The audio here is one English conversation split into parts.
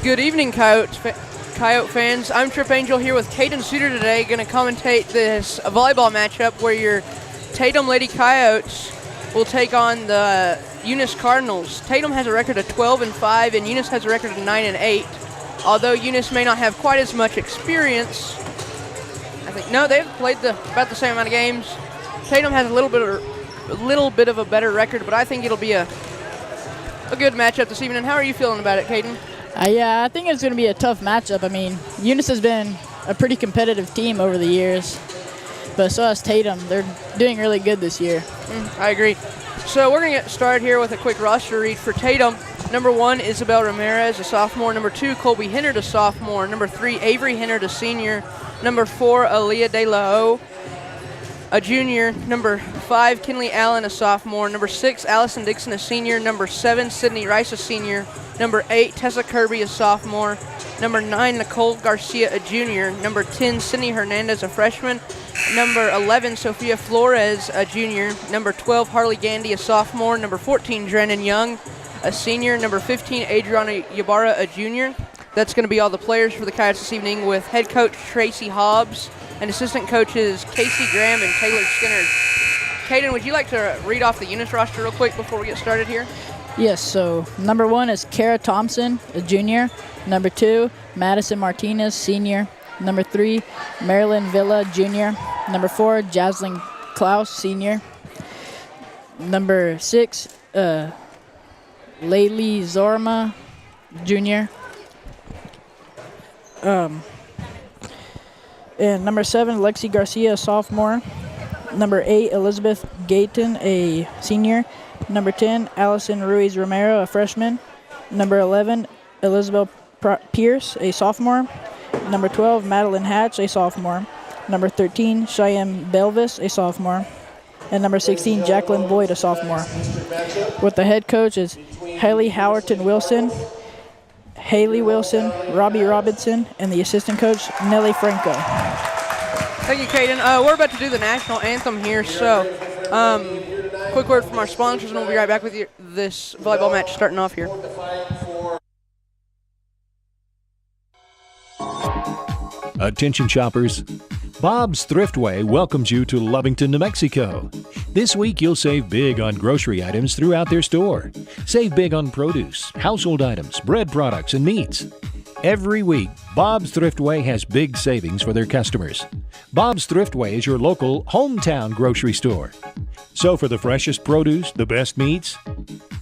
Good evening, Coyote fans. I'm Trip Angel here with Caden Suter today, going to commentate this volleyball matchup where your Tatum Lady Coyotes will take on the Eunice Cardinals. Tatum has a record of 12-5, and Eunice has a record of 9-8. Although Eunice may not have quite as much experience, they've played about the same amount of games. Tatum has a little bit of a better record, but I think it'll be a good matchup this evening. How are you feeling about it, Caden? I think it's going to be a tough matchup. I mean, Eunice has been a pretty competitive team over the years, but so has Tatum. They're doing really good this year. I agree. So we're going to get started here with a quick roster read for Tatum. Number 1, Isabel Ramirez, a sophomore. Number 2, Colby Hennard, a sophomore. Number 3, Avery Hennard, a senior. Number 4, Aaliyah De La O, a junior. Number 5, Kinley Allen, a sophomore. Number 6, Allison Dixon, a senior. Number 7, Sydney Rice, a senior. Number 8, Tessa Kirby, a sophomore. Number 9, Nicole Garcia, a junior. Number 10, Sydney Hernandez, a freshman. Number 11, Sophia Flores, a junior. Number 12, Harley Gandy, a sophomore. Number 14, Drennan Young, a senior. Number 15, Adriana Ybarra, a junior. That's going to be all the players for the Coyotes this evening, with head coach Tracy Hobbs and assistant coaches Casey Graham and Taylor Skinner. Caden, would you like to read off the Eunice roster real quick before we get started here? Yes, so number 1 is Kara Thompson, a junior. Number 2, Madison Martinez, senior. Number 3, Marilyn Villa, junior. Number 4, Jaslyn Klaus, senior. Number 6, Laylee Zorma, junior. And number 7, Lexi Garcia, a sophomore. Number 8, Elizabeth Gayton, a senior. Number 10, Allison Ruiz Romero, a freshman. Number 11, Elizabeth Pierce, a sophomore. Number 12, Madeline Hatch, a sophomore. Number 13, Cheyenne Belvis, a sophomore. And number 16, Jacqueline Boyd, a sophomore. With the head coach is Haley Howerton Wilson, Haley Wilson, Robbie Robinson, and the assistant coach, Nellie Franco. Thank you, Caden. We're about to do the national anthem here, so quick word from our sponsors, and we'll be right back with you. This volleyball match starting off here. Attention shoppers, Bob's Thriftway welcomes you to Lovington, New Mexico. This week you'll save big on grocery items throughout their store. Save big on produce, household items, bread products, and meats. Every week, Bob's Thriftway has big savings for their customers. Bob's Thriftway is your local hometown grocery store. So for the freshest produce, the best meats,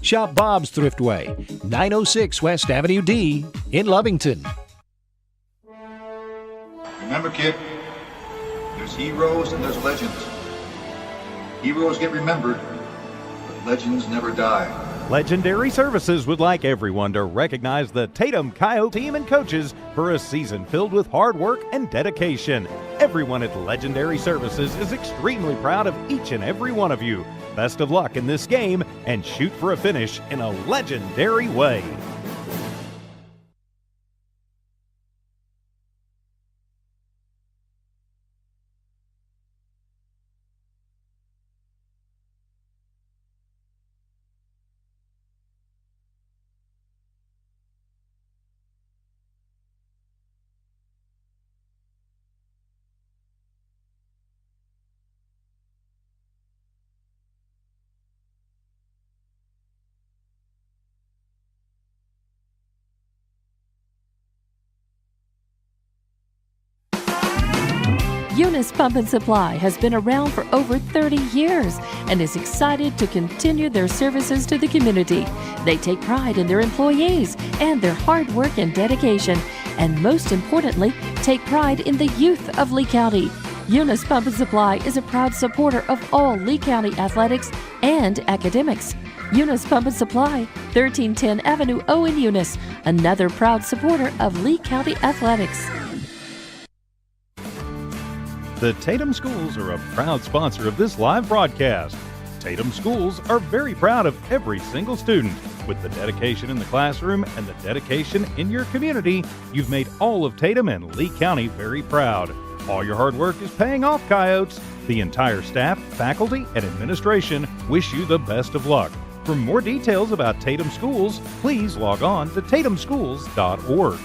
shop Bob's Thriftway, 906 West Avenue D in Lovington. Remember, kid, there's heroes and there's legends. Heroes get remembered, but legends never die. Legendary Services would like everyone to recognize the Tatum Coyote team and coaches for a season filled with hard work and dedication. Everyone at Legendary Services is extremely proud of each and every one of you. Best of luck in this game and shoot for a finish in a legendary way. Eunice Pump and Supply has been around for over 30 years and is excited to continue their services to the community. They take pride in their employees and their hard work and dedication, and most importantly, take pride in the youth of Lee County. Eunice Pump and Supply is a proud supporter of all Lee County athletics and academics. Eunice Pump and Supply, 1310 Avenue O in Eunice, another proud supporter of Lee County athletics. The Tatum Schools are a proud sponsor of this live broadcast. Tatum Schools are very proud of every single student. With the dedication in the classroom and the dedication in your community, you've made all of Tatum and Lee County very proud. All your hard work is paying off, Coyotes. The entire staff, faculty, and administration wish you the best of luck. For more details about Tatum Schools, please log on to tatumschools.org.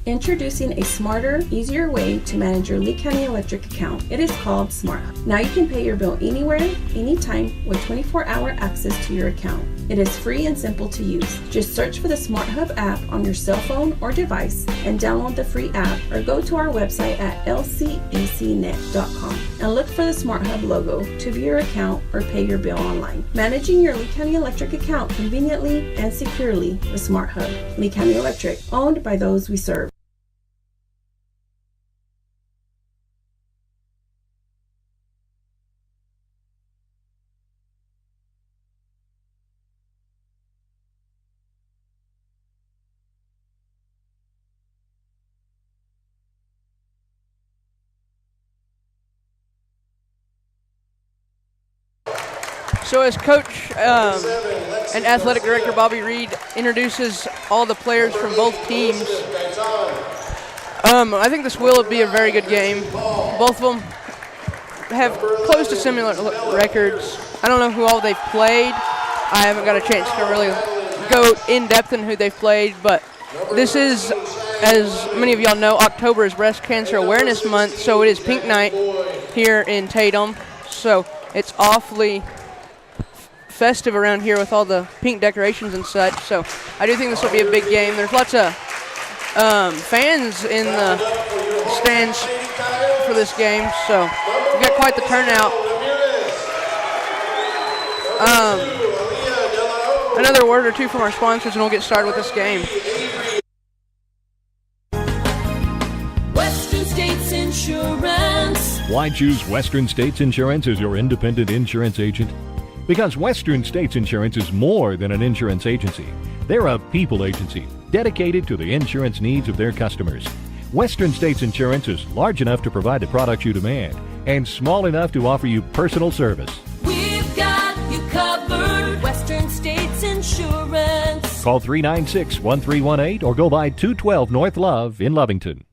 Introducing a smarter, easier way to manage your Lee County Electric account. It is called SmartHub. Now you can pay your bill anywhere, anytime, with 24-hour access to your account. It is free and simple to use. Just search for the SmartHub app on your cell phone or device and download the free app, or go to our website at lcecnet.com and look for the SmartHub logo to view your account or pay your bill online. Managing your Lee County Electric account conveniently and securely with SmartHub. Lee County Electric, owned by those we serve. So as coach and athletic director Bobby Reed introduces all the players from both teams, I think this will be a very good game. Both of them have close to similar records. I don't know who all they've played. I haven't got a chance to really go in depth in who they've played, but this is, as many of y'all know, October is Breast Cancer Awareness Month, so it is Pink Night here in Tatum. So it's awfully festive around here with all the pink decorations and such. So I do think this will be a big game. There's lots of fans in the stands for this game, so we've got quite the turnout. Another word or two from our sponsors and we'll get started with this game. Western States Insurance. Why choose Western States Insurance as your independent insurance agent? Because Western States Insurance is more than an insurance agency. They're a people agency dedicated to the insurance needs of their customers. Western States Insurance is large enough to provide the products you demand and small enough to offer you personal service. We've got you covered. Western States Insurance. Call 396-1318 or go by 212 North Love in Lovington.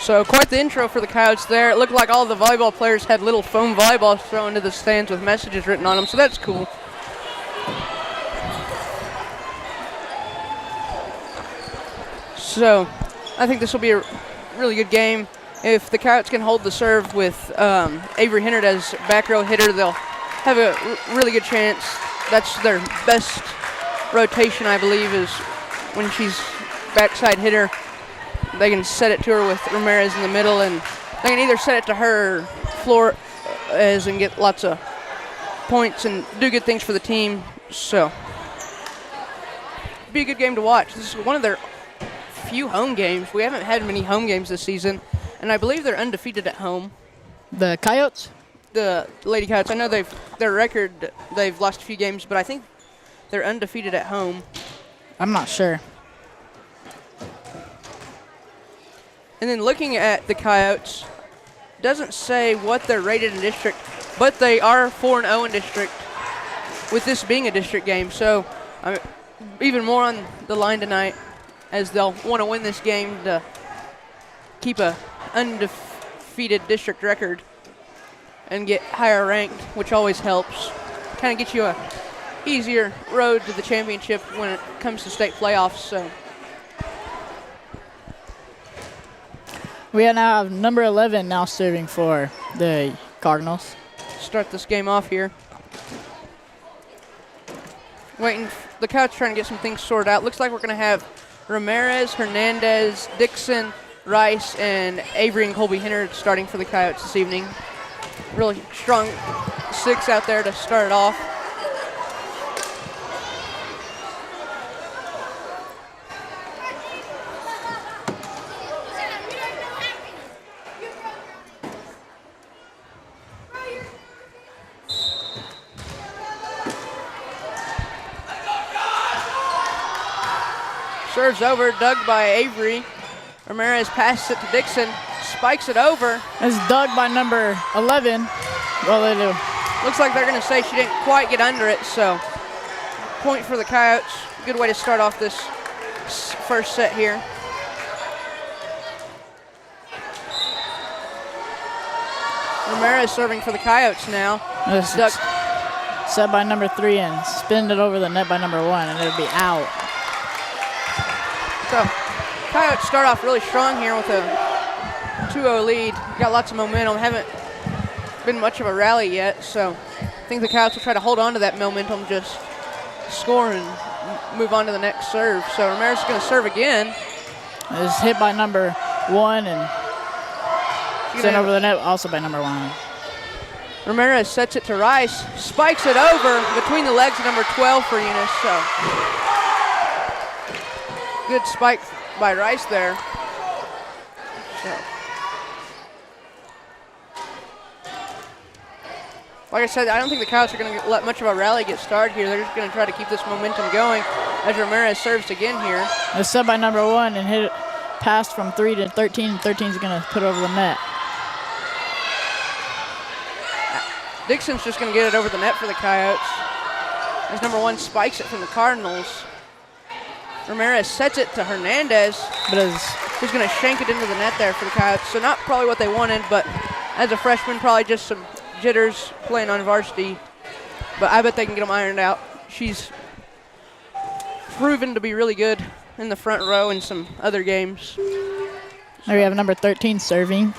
So quite the intro for the Coyotes there. It looked like all the volleyball players had little foam volleyballs thrown into the stands with messages written on them, so that's cool. So I think this will be a really good game. If the Coyotes can hold the serve with Avery Hennard as back row hitter, they'll have a really good chance. That's their best rotation, I believe, is when she's backside hitter. They can set it to her with Ramirez in the middle, and they can either set it to her, Flores, and get lots of points and do good things for the team. So, be a good game to watch. This is one of their few home games. We haven't had many home games this season, and I believe they're undefeated at home. The Coyotes? The Lady Coyotes. I know their record, they've lost a few games, but I think they're undefeated at home. I'm not sure. And then looking at the Coyotes, doesn't say what they're rated in district, but they are 4-0 in district, with this being a district game. So even more on the line tonight, as they'll want to win this game to keep a undefeated district record and get higher ranked, which always helps. Kind of get you a easier road to the championship when it comes to state playoffs. So We now have number 11 now serving for the Cardinals. Start this game off here. Waiting, the Coyotes trying to get some things sorted out. Looks like we're going to have Ramirez, Hernandez, Dixon, Rice, and Avery and Colby Hennard starting for the Coyotes this evening. Really strong six out there to start it off. Serves over, dug by Avery. Ramirez passes it to Dixon, spikes it over. It's dug by number 11. Well, they do. Looks like they're going to say she didn't quite get under it, so point for the Coyotes. Good way to start off this first set here. Ramirez serving for the Coyotes now. It's set by number 3 and spin it over the net by number 1, and it'll be out. So Coyotes start off really strong here with a 2-0 lead. Got lots of momentum. Haven't been much of a rally yet, so I think the Coyotes will try to hold on to that momentum, just score and move on to the next serve. So Ramirez is going to serve again. It's hit by number 1 and sent over the net also by number 1. Ramirez sets it to Rice, spikes it over between the legs of number 12 for Eunice. So good spike by Rice there. So, like I said, I don't think the Coyotes are going to let much of a rally get started here. They're just going to try to keep this momentum going as Ramirez serves again here. It's set by number 1 and hit it passed from 3 to 13, and 13 is going to put over the net. Dixon's just going to get it over the net for the Coyotes as number 1 spikes it from the Cardinals. Ramirez sets it to Hernandez, who's going to shank it into the net there for the Coyotes. So not probably what they wanted, but as a freshman, probably just some jitters playing on varsity. But I bet they can get them ironed out. She's proven to be really good in the front row in some other games. There we have number 13 serving.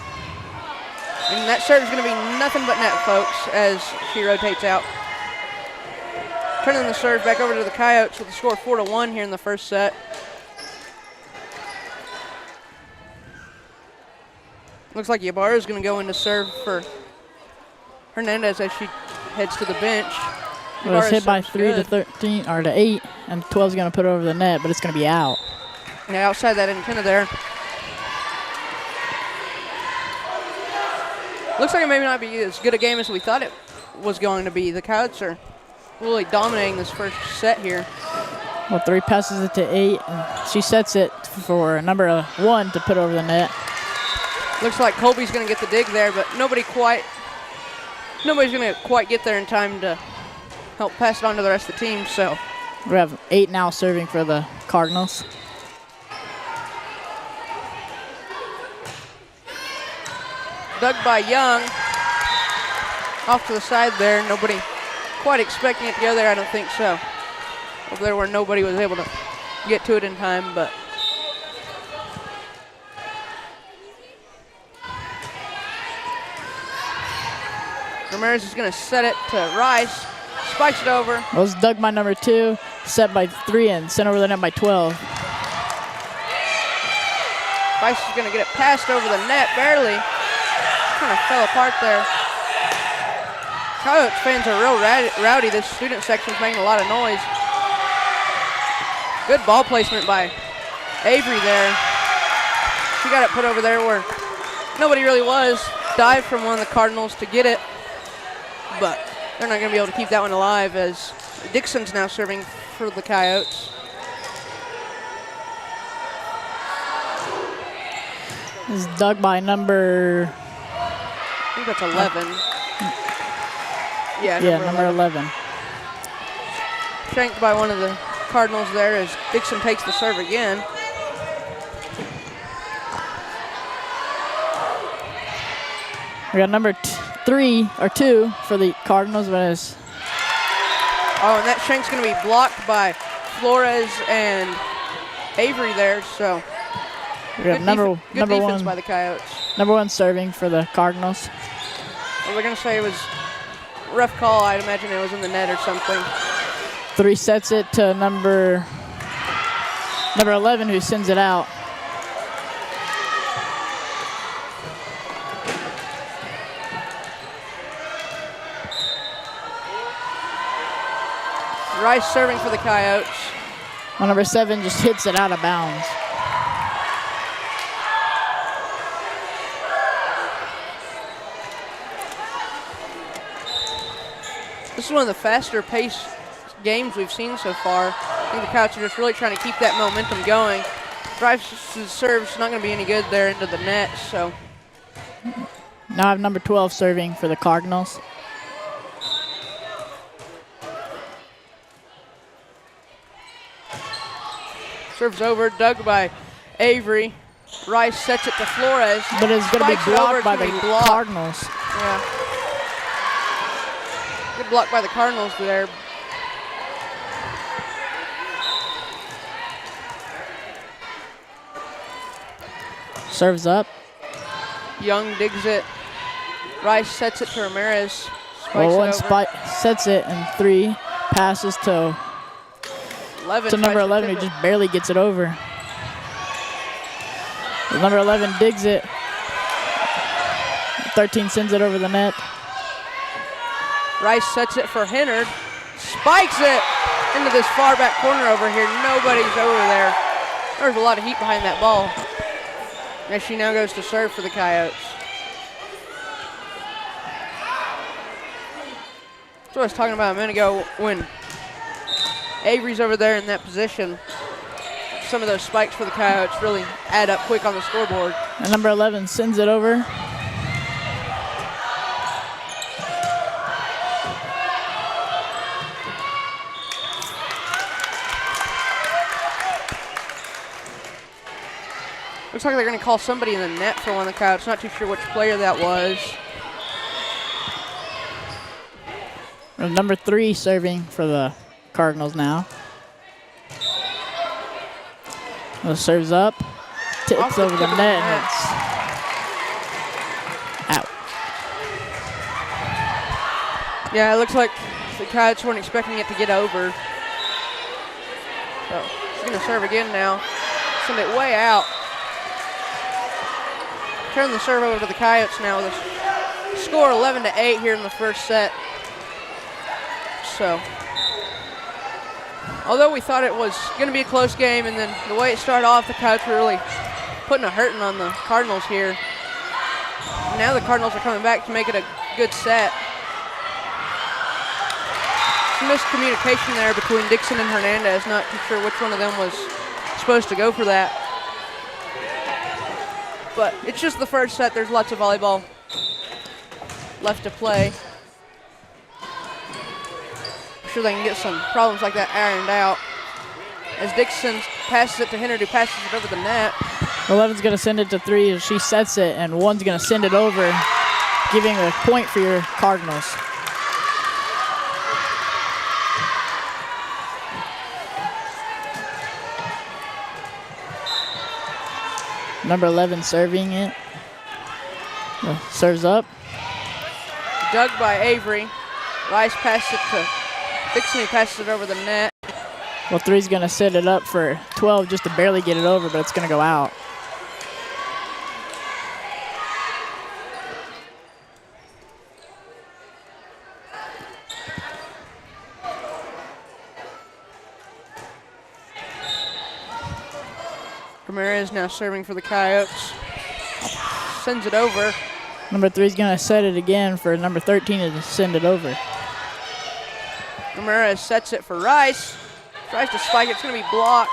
And that serve is going to be nothing but net, folks, as she rotates out. Turning the serve back over to the Coyotes with the score 4-1 here in the first set. Looks like Ybarra is going to go into serve for Hernandez as she heads to the bench. It was hit by 3 to 13 or to 8, and 12 is going to put it over the net, but it's going to be out. Yeah, outside that antenna there. Looks like it may not be as good a game as we thought it was going to be. The Coyotes are really dominating this first set here. Well, 3 passes it to 8, and she sets it for number 1 to put over the net. Looks like Colby's going to get the dig there, but nobody's going to quite get there in time to help pass it on to the rest of the team. So we have 8 now serving for the Cardinals. Dug by Young. Off to the side there. Nobody quite expecting it to go there, I don't think so. Over there where nobody was able to get to it in time, but Ramirez is going to set it to Rice. Spikes it over. It was dug by number 2, set by 3, and sent over the net by 12. Rice is going to get it passed over the net, barely. Kind of fell apart there. Coyotes fans are real rowdy. This student section's making a lot of noise. Good ball placement by Avery there. She got it put over there where nobody really was. Dive from one of the Cardinals to get it, but they're not going to be able to keep that one alive as Dixon's now serving for the Coyotes. This is dug by number... I think that's 11. Number 11. Shanked by one of the Cardinals there as Dixon takes the serve again. We got number 2 for the Cardinals, but it's... Oh, and that shank's going to be blocked by Flores and Avery there, so we got number defense 1 by the Coyotes. Number 1 serving for the Cardinals. Well, they're going to say it was a rough call. I'd imagine it was in the net or something. 3 sets it to number 11, who sends it out. Rice serving for the Coyotes. Well, number 7 just hits it out of bounds. This is one of the faster paced games we've seen so far. I think the Coyotes are just really trying to keep that momentum going. Rice's serve's not going to be any good there into the net, so. Now I have number 12 serving for the Cardinals. Serves over, dug by Avery. Rice sets it to Flores. But it's going to be blocked by the Cardinals. Yeah. Good block by the Cardinals there. Serves up. Young digs it. Rice sets it to Ramirez. Well, one sets it, and 3 passes to 11 to number 11, who just barely gets it over. Number 11 digs it. 13 sends it over the net. Rice sets it for Hennard. Spikes it into this far back corner over here. Nobody's over there. There's a lot of heat behind that ball. As she now goes to serve for the Coyotes. That's what I was talking about a minute ago when Avery's over there in that position. Some of those spikes for the Coyotes really add up quick on the scoreboard. And number 11 sends it over. Looks like they're going to call somebody in the net for one of the Coyotes. Not too sure which player that was. And number 3 serving for the Cardinals now. Serves up, tips over the net, and it's out. Yeah, it looks like the Coyotes weren't expecting it to get over. So she's going to serve again now. Send it way out. Turn the serve over to the Coyotes now with a score 11-8 here in the first set. So, although we thought it was going to be a close game, and then the way it started off, the Coyotes were really putting a hurting on the Cardinals here. Now the Cardinals are coming back to make it a good set. Some miscommunication there between Dixon and Hernandez. Not too sure which one of them was supposed to go for that. But it's just the first set. There's lots of volleyball left to play. I'm sure they can get some problems like that ironed out. As Dixon passes it to Hennard, who passes it over the net. 11's going to send it to 3 as she sets it, and 1's going to send it over, giving a point for your Cardinals. Number 11 serving it. Serves up. Dug by Avery. Rice passes it to Dixon, who passes it over the net. Well, 3's going to set it up for 12 just to barely get it over, but it's going to go out. Ramirez now serving for the Coyotes. Sends it over. Number 3's going to set it again for number 13 to send it over. Ramirez sets it for Rice. Tries to spike it. It's going to be blocked.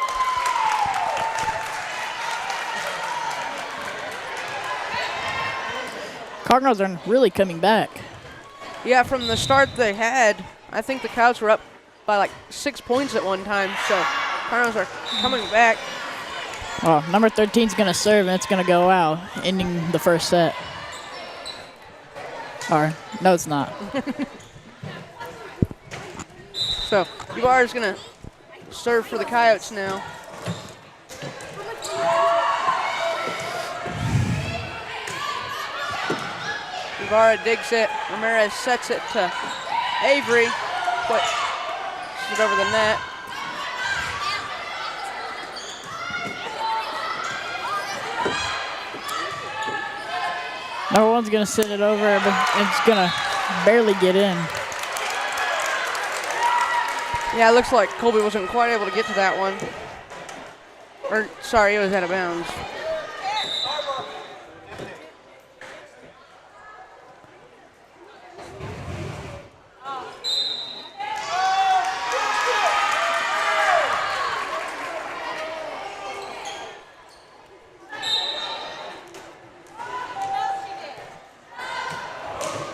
Cardinals are really coming back. Yeah, from the start they had, I think the Coyotes were up by like 6 points at one time. So Cardinals are coming back. Well, number 13's going to serve, and it's going to go out, ending the first set. Or, no, it's not. So, Ibarra is going to serve for the Coyotes now. Ibarra digs it. Ramirez sets it to Avery. Puts it over the net. Number 1's going to send it over, but it's going to barely get in. Yeah, it looks like Colby wasn't quite able to get to that one. Or, sorry, it was out of bounds.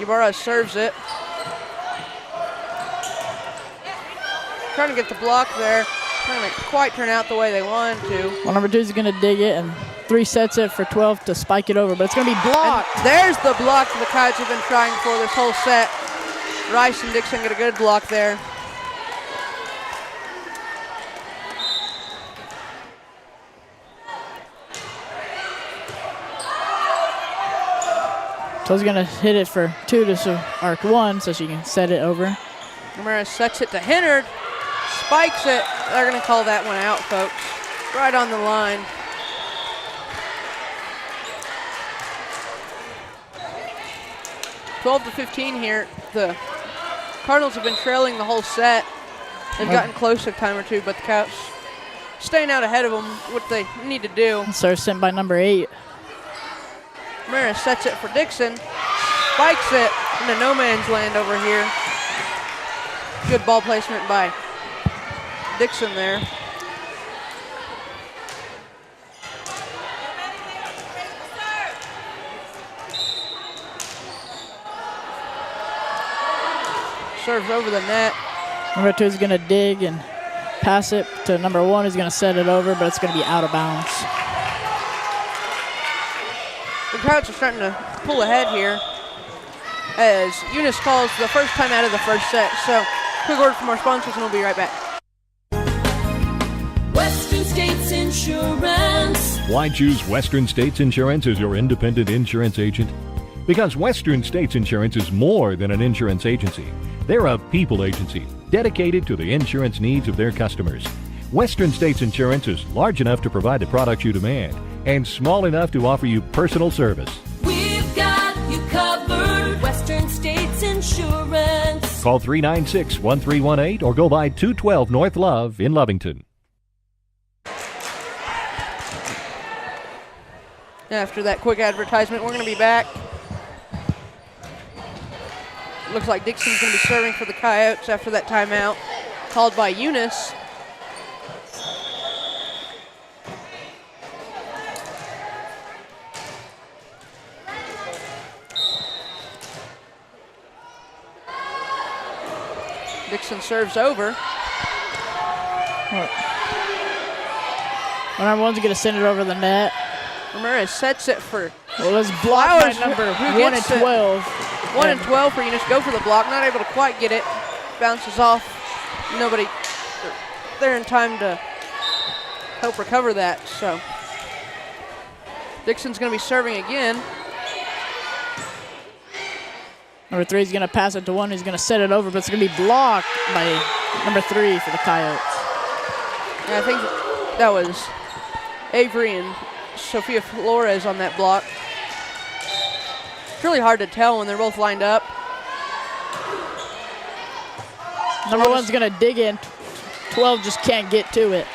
Ibarra serves it. Trying to get the block there. Trying to quite turn out the way they wanted to. Well, number 2 is going to dig it, and 3 sets it for 12 to spike it over, but it's going to be blocked. And there's the block the Coyotes have been trying for this whole set. Rice and Dixon get a good block there. So he's going to hit it for 2 to arc 1 so she can set it over. Ramirez sets it to Hennard. Spikes it. They're going to call that one out, folks. Right on the line. (12-15) here. The Cardinals have been trailing the whole set. They've gotten close a time or two, but the Coyotes staying out ahead of them, what they need to do. Serve sent by number 8. Ramirez sets it for Dixon. Spikes it into no man's land over here. Good ball placement by Dixon there. Serves over the net. Number 2 is going to dig and pass it to number 1 who's going to set it over, but it's going to be out of bounds. The Coyotes are starting to pull ahead here as Eunice calls the first time out of the first set. So, quick word from our sponsors and we'll be right back. Western States Insurance. Why choose Western States Insurance as your independent insurance agent? Because Western States Insurance is more than an insurance agency. They're a people agency dedicated to the insurance needs of their customers. Western States Insurance is large enough to provide the products you demand and small enough to offer you personal service. We've got you covered. Western States Insurance. Call 396-1318 or go by 212 North Love in Lovington. After that quick advertisement, we're going to be back. Looks like Dixon's going to be serving for the Coyotes after that timeout called by Eunice. Dixon serves over. Number 1's going to send it over the net. Ramirez sets it for Well, it's blocked by Flowers, number who 1 and gets it. 12. 1 and 12 for Eunice. Go for the block. Not able to quite get it. Bounces off. Nobody there in time to help recover that. So Dixon's going to be serving again. Number 3 is going to pass it to 1 who's going to set it over, but it's going to be blocked by number 3 for the Coyotes. And I think that was Avery and Sophia Flores on that block. It's really hard to tell when they're both lined up. Number 1's going to dig in. 12 just can't get to it.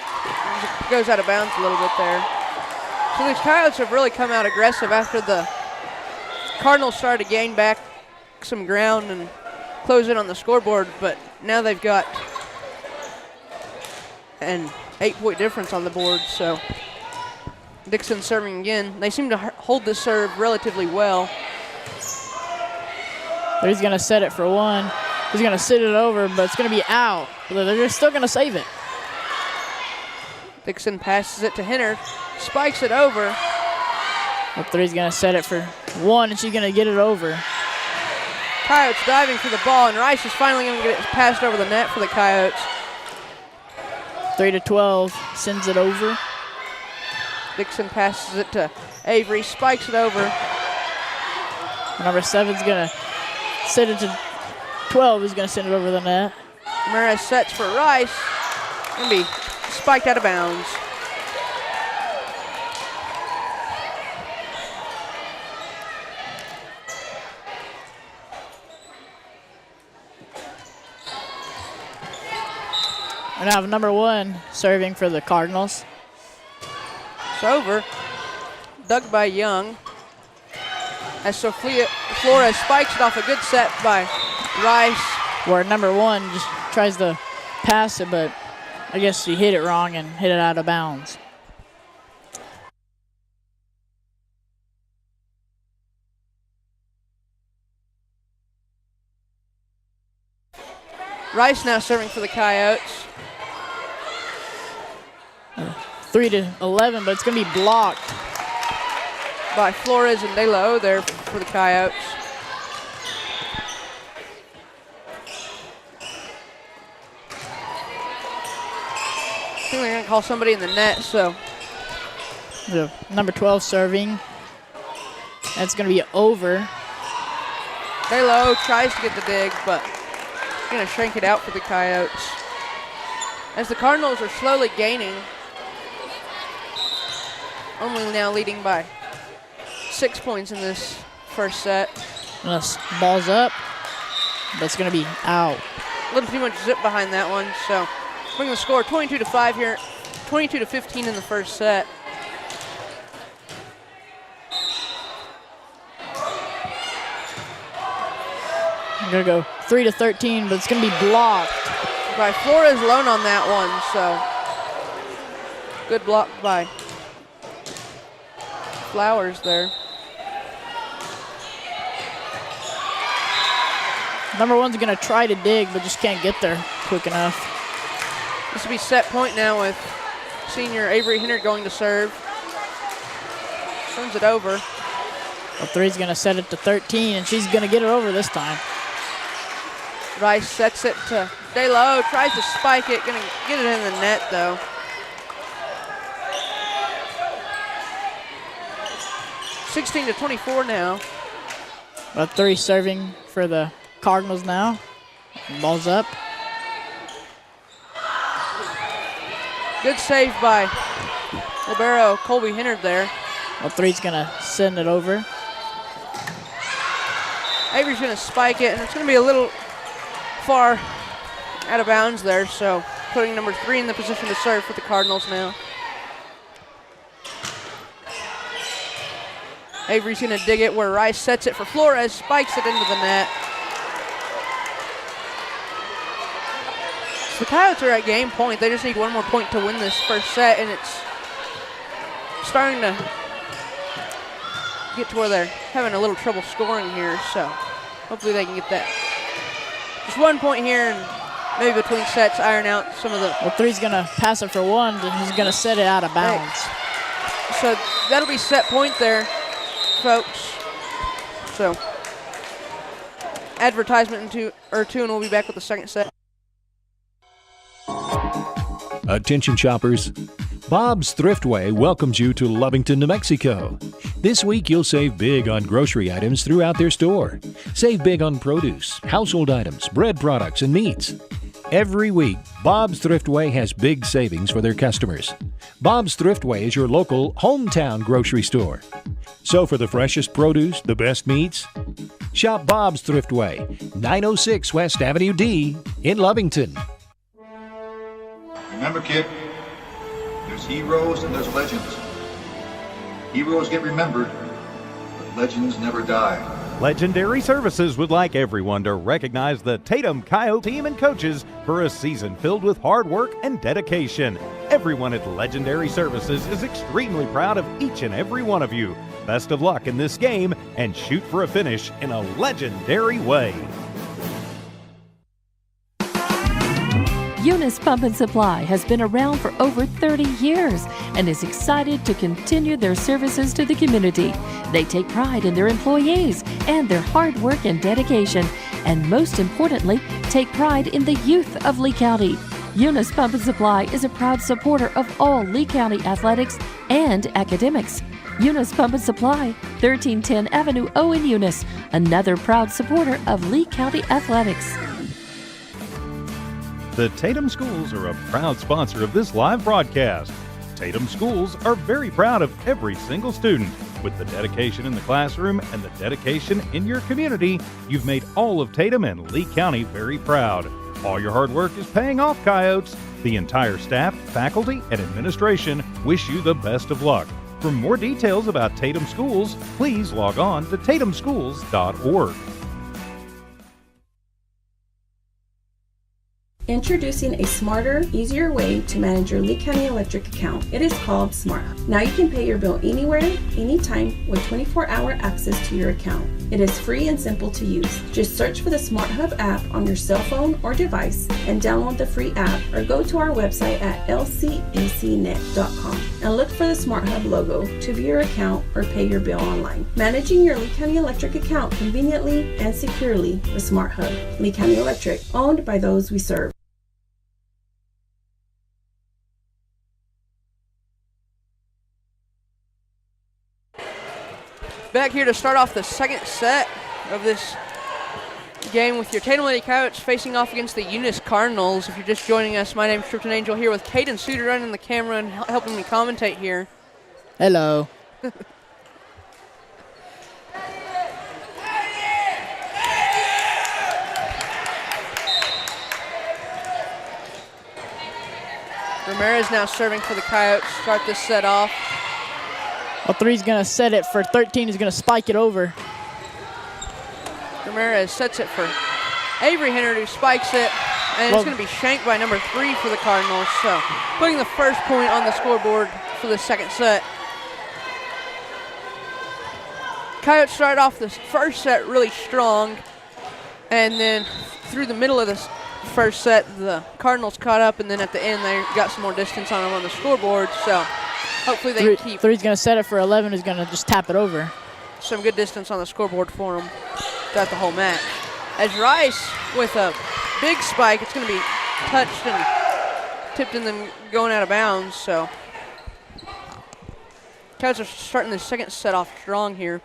Goes out of bounds a little bit there. So these Coyotes have really come out aggressive after the Cardinals started to gain back some ground and close in on the scoreboard, but now they've got an 8-point difference on the board. So Dixon serving again. They seem to hold this serve relatively well. But he's going to set it for 1. He's going to sit it over, but it's going to be out. But they're still going to save it. Dixon passes it to Hennard, spikes it over. But 3's going to set it for 1, and she's going to get it over. Coyotes diving for the ball, and Rice is finally going to get it passed over the net for the Coyotes. 3 to 12 sends it over. Dixon passes it to Avery, spikes it over. Number 7's going to set it to 12. He's going to send it over the net. Ramirez sets for Rice. Going to be spiked out of bounds. And I have number 1 serving for the Cardinals. It's over. Dug by Young. As Sophia Flores spikes it off a good set by Rice. Where number 1 just tries to pass it, but I guess she hit it wrong and hit it out of bounds. Rice now serving for the Coyotes. 3-11, but it's going to be blocked. By Flores and De La there for the Coyotes. I think they're going to call somebody in the net, so. The number 12 serving. That's going to be over. De La tries to get the dig, but going to shrink it out for the Coyotes. As the Cardinals are slowly gaining. Only now leading by 6 points in this first set. This ball's up, but it's going to be out. A little too much zip behind that one, so bring the score 22-5 here, 22-15 in the first set. I'm going to go 3-13, but it's going to be blocked. By Flores alone on that one, so good block by Flowers there. Number one's going to try to dig, but just can't get there quick enough. This will be set point now with senior Avery Hinner going to serve. Sends it over. Well, three's going to set it to 13, and she's going to get it over this time. Rice sets it to De La, tries to spike it, gonna get it in the net though. (16-24) now. Well, three serving for the Cardinals now. Ball's up. Good save by libero Colby Hinner there. Well, three's gonna send it over. Avery's gonna spike it, and it's gonna be a little far out of bounds there, so putting number 3 in the position to serve for the Cardinals now. Avery's gonna dig it where Rice sets it for Flores, spikes it into the net. So the Coyotes are at game point. They just need one more point to win this first set, and it's starting to get to where they're having a little trouble scoring here, so hopefully they can get that. Just 1 point here, and maybe between sets iron out some of the. Well, three's gonna pass it for one, and he's gonna set it out of bounds. So that'll be set point there, folks. So advertisement in two, and we'll be back with the second set. Attention shoppers. Bob's Thriftway welcomes you to Lovington, New Mexico. This week you'll save big on grocery items throughout their store. Save big on produce, household items, bread products, and meats. Every week, Bob's Thriftway has big savings for their customers. Bob's Thriftway is your local hometown grocery store. So for the freshest produce, the best meats, shop Bob's Thriftway, 906 West Avenue D in Lovington. Remember, kid, there's heroes and there's legends. Heroes get remembered, but legends never die. Legendary Services would like everyone to recognize the Tatum Coyote team and coaches for a season filled with hard work and dedication. Everyone at Legendary Services is extremely proud of each and every one of you. Best of luck in this game and shoot for a finish in a legendary way. Eunice Pump and Supply has been around for over 30 years and is excited to continue their services to the community. They take pride in their employees and their hard work and dedication, and most importantly, take pride in the youth of Lee County. Eunice Pump and Supply is a proud supporter of all Lee County athletics and academics. Eunice Pump and Supply, 1310 Avenue O in Eunice, another proud supporter of Lee County athletics. The Tatum Schools are a proud sponsor of this live broadcast. Tatum Schools are very proud of every single student. With the dedication in the classroom and the dedication in your community, you've made all of Tatum and Lee County very proud. All your hard work is paying off, Coyotes. The entire staff, faculty, and administration wish you the best of luck. For more details about Tatum Schools, please log on to tatumschools.org. Introducing a smarter, easier way to manage your Lee County Electric account. It is called Smart Hub. Now you can pay your bill anywhere, anytime with 24-hour access to your account. It is free and simple to use. Just search for the Smart Hub app on your cell phone or device and download the free app, or go to our website at lcecnet.com and look for the Smart Hub logo to view your account or pay your bill online. Managing your Lee County Electric account conveniently and securely with Smart Hub. Lee County Electric, owned by those we serve. Back here to start off the second set of this game with your Tatum Lady Coyotes facing off against the Eunice Cardinals. If you're just joining us, my name's Krypton Angel here with Caden Suter running the camera and helping me commentate here. Hello. Ramirez now serving for the Coyotes to start this set off. Well, 3's going to set it for 13. He's going to spike it over. Ramirez sets it for Avery Henry, who spikes it, and it's going to be shanked by number 3 for the Cardinals. So putting the first point on the scoreboard for the second set. Coyotes started off this first set really strong, and then through the middle of this first set, the Cardinals caught up, and then at the end they got some more distance on them on the scoreboard. So hopefully they keep 3's going to set it for 11. Is going to just tap it over. Some good distance on the scoreboard for them throughout the whole match. As Rice with a big spike, it's going to be touched and tipped and then going out of bounds. So Coyotes are starting the second set off strong here.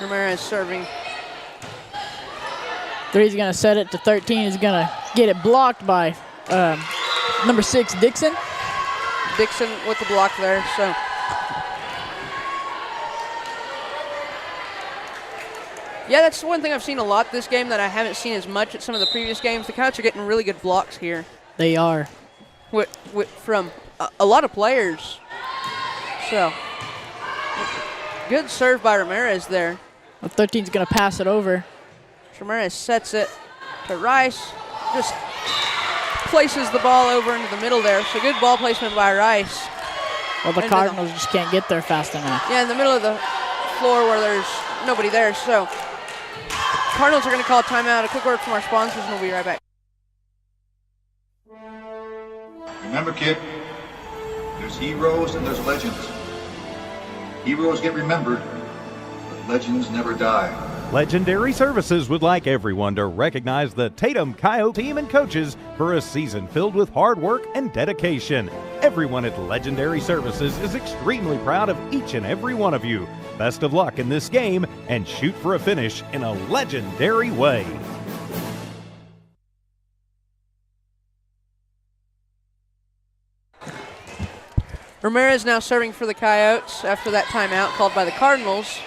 Ramirez serving. 3's going to set it to 13. He's going to get it blocked by number 6, Dixon. Dixon with the block there. So yeah, that's one thing I've seen a lot this game that I haven't seen as much at some of the previous games. The Coyotes are getting really good blocks here. They are. From a lot of players. So good serve by Ramirez there. Well, 13's going to pass it over. Ramirez sets it to Rice. Just places the ball over into the middle there. So good ball placement by Rice. Well, the Cardinals just can't get there fast enough. Yeah, in the middle of the floor where there's nobody there. So Cardinals are going to call a timeout. A quick word from our sponsors, and we'll be right back. Remember, kid, there's heroes and there's legends. Heroes get remembered, but legends never die. Legendary Services would like everyone to recognize the Tatum Coyote team and coaches for a season filled with hard work and dedication. Everyone at Legendary Services is extremely proud of each and every one of you. Best of luck in this game and shoot for a finish in a legendary way. Ramirez now serving for the Coyotes after that timeout called by the Cardinals.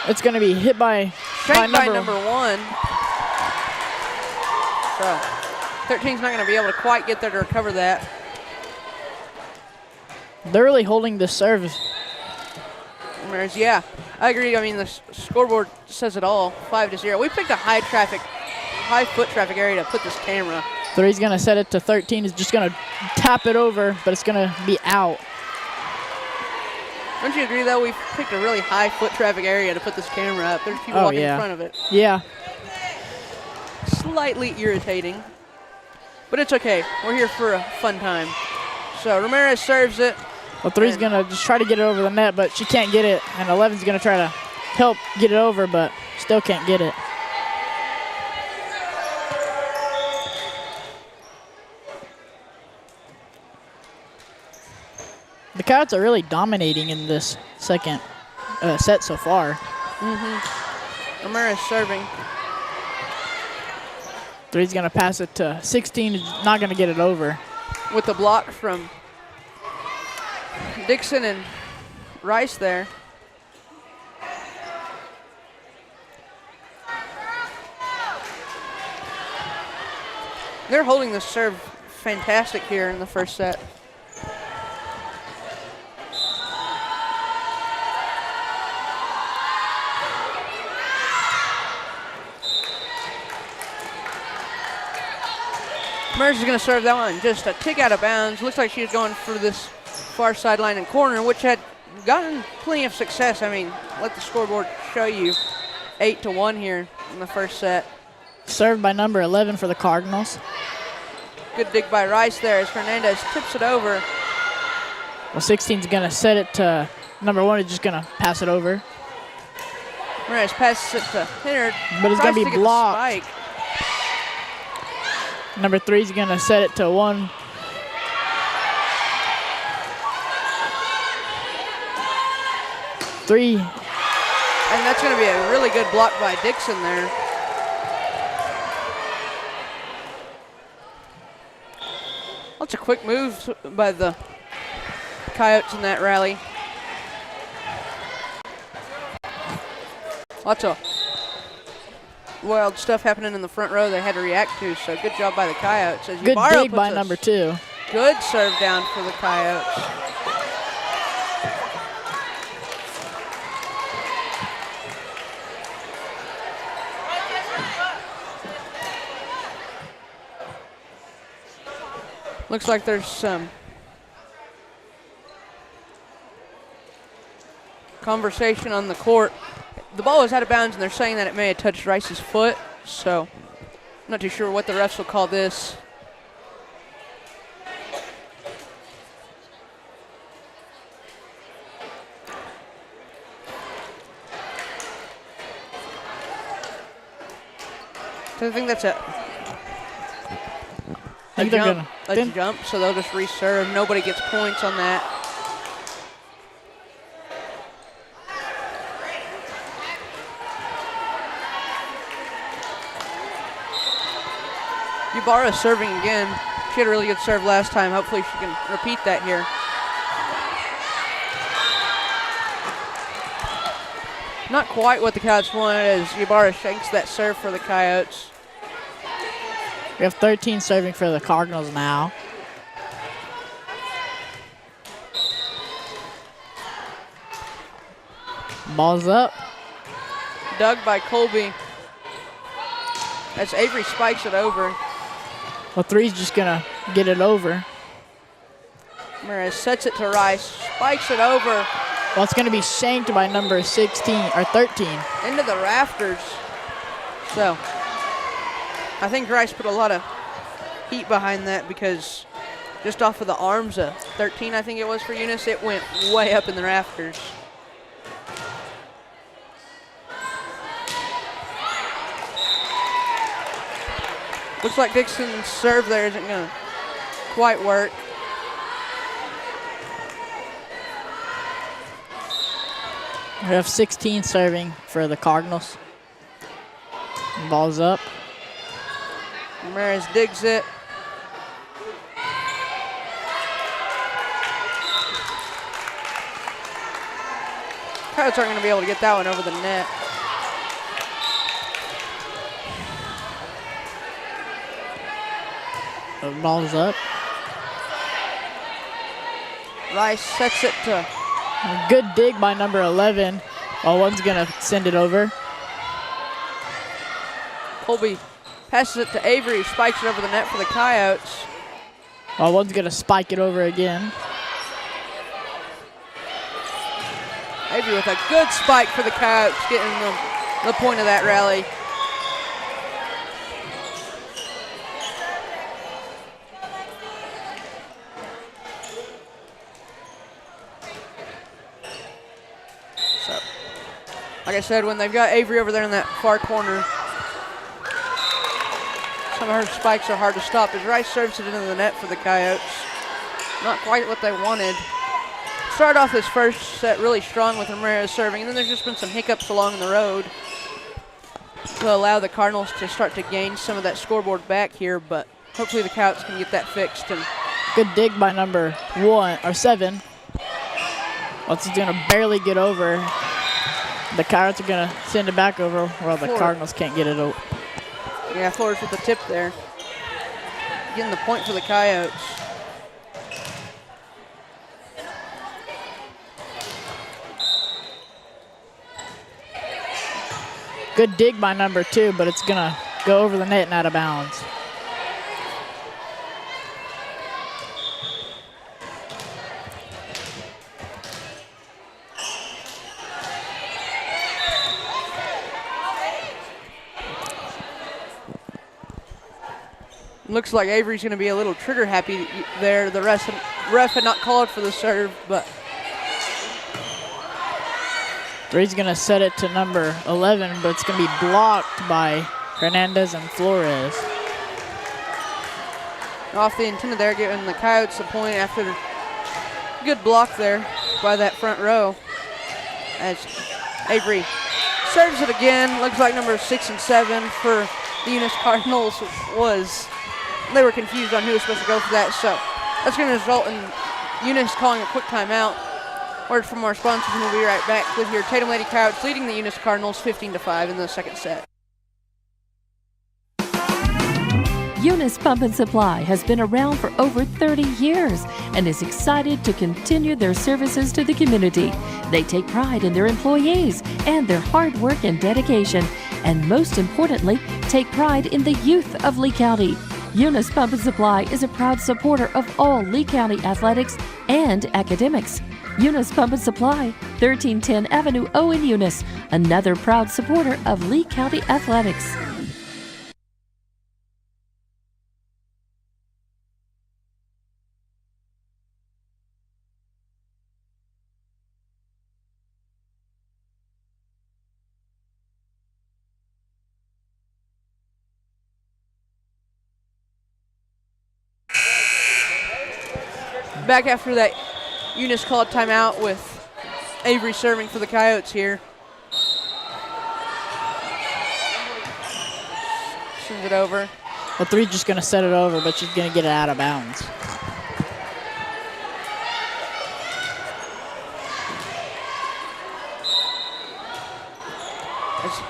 It's going to be hit by number 1. So 13's not going to be able to quite get there to recover that. They're really holding the serve. Ramirez, yeah, I agree. I mean, the scoreboard says it all, 5-0. We picked a high foot traffic area to put this camera. 3's going to set it to 13. He's just going to tap it over, but it's going to be out. Don't you agree, though? We've picked a really high foot traffic area to put this camera up. There's people walking in front of it. Yeah. Slightly irritating, but it's okay. We're here for a fun time. So Ramirez serves it. Well, 3's going to just try to get it over the net, but she can't get it. And 11's going to try to help get it over, but still can't get it. The Coyotes are really dominating in this second set so far. Ramirez serving. 3's going to pass it to 16. Not going to get it over. With the block from Dixon and Rice there. They're holding the serve fantastic here in the first set. Ramirez is going to serve that one just a tick out of bounds. Looks like she was going for this far sideline and corner, which had gotten plenty of success. I mean, let the scoreboard show you 8-1 here in the first set. Served by number 11 for the Cardinals. Good dig by Rice there as Hernandez tips it over. Well, 16's going to set it to number 1 is just going to pass it over. Ramirez passes it to Hinner. But it's going to be blocked. Spike. Number 3's going to set it to 1. Three. And that's going to be a really good block by Dixon there. Lots of quick moves by the Coyotes in that rally. Lots of wild stuff happening in the front row they had to react to, so good job by the Coyotes. As Good Ybarra dig by number 2. Good serve down for the Coyotes. Looks like there's some conversation on the court. The ball was out of bounds, and they're saying that it may have touched Rice's foot, so I'm not too sure what the refs will call this. So I think that's a jump, so they'll just reserve. Nobody gets points on that. Ybarra serving again. She had a really good serve last time. Hopefully she can repeat that here. Not quite what the Coyotes wanted as Ybarra shanks that serve for the Coyotes. We have 13 serving for the Cardinals now. Ball's up. Dug by Colby. As Avery spikes it over. Well, 3's just going to get it over. Ramirez sets it to Rice. Spikes it over. Well, it's going to be shanked by number 16 or 13. Into the rafters. So, I think Rice put a lot of heat behind that because just off of the arms of 13, I think it was for Eunice, it went way up in the rafters. Looks like Dixon's serve there isn't going to quite work. We have 16 serving for the Cardinals. Ball's up. Ramirez digs it. Coyotes aren't going to be able to get that one over the net. The ball's up. Rice sets it to. A good dig by number 11. Well, one's going to send it over. Colby passes it to Avery, who spikes it over the net for the Coyotes. Well, one's going to spike it over again. Avery with a good spike for the Coyotes, getting the point of that rally. So, like I said, when they've got Avery over there in that far corner, some of her spikes are hard to stop as Rice serves it into the net for the Coyotes. Not quite what they wanted. Started off this first set really strong with Ramirez serving, and then there's just been some hiccups along the road to allow the Cardinals to start to gain some of that scoreboard back here, but hopefully the Coyotes can get that fixed. And good dig by number 7. Well, it's going to barely get over. The Coyotes are going to send it back over, while the Cardinals can't get it over. Yeah, Flores with the tip there. Getting the point for the Coyotes. Good dig by number 2, but it's going to go over the net and out of bounds. Looks like Avery's going to be a little trigger happy there. The ref had not called for the serve, but 3's going to set it to number 11, but it's going to be blocked by Hernandez and Flores. Off the intended there, giving the Coyotes a point after a good block there by that front row. As Avery serves it again. Looks like number 6 and 7 for the Eunice Cardinals they were confused on who was supposed to go for that. So that's going to result in Eunice calling a quick timeout. Word from our sponsors, and we'll be right back with your Tatum Lady Coyotes leading the Eunice Cardinals 15-5 in the second set. Eunice Pump and Supply has been around for over 30 years and is excited to continue their services to the community. They take pride in their employees and their hard work and dedication, and most importantly, take pride in the youth of Lee County. Eunice Pump and Supply is a proud supporter of all Lee County athletics and academics. Eunice Pump and Supply, 1310 Avenue O in Eunice, another proud supporter of Lee County athletics. Back after that, Eunice called timeout with Avery serving for the Coyotes here. Sends it over. Well, 3's just going to set it over, but she's going to get it out of bounds. As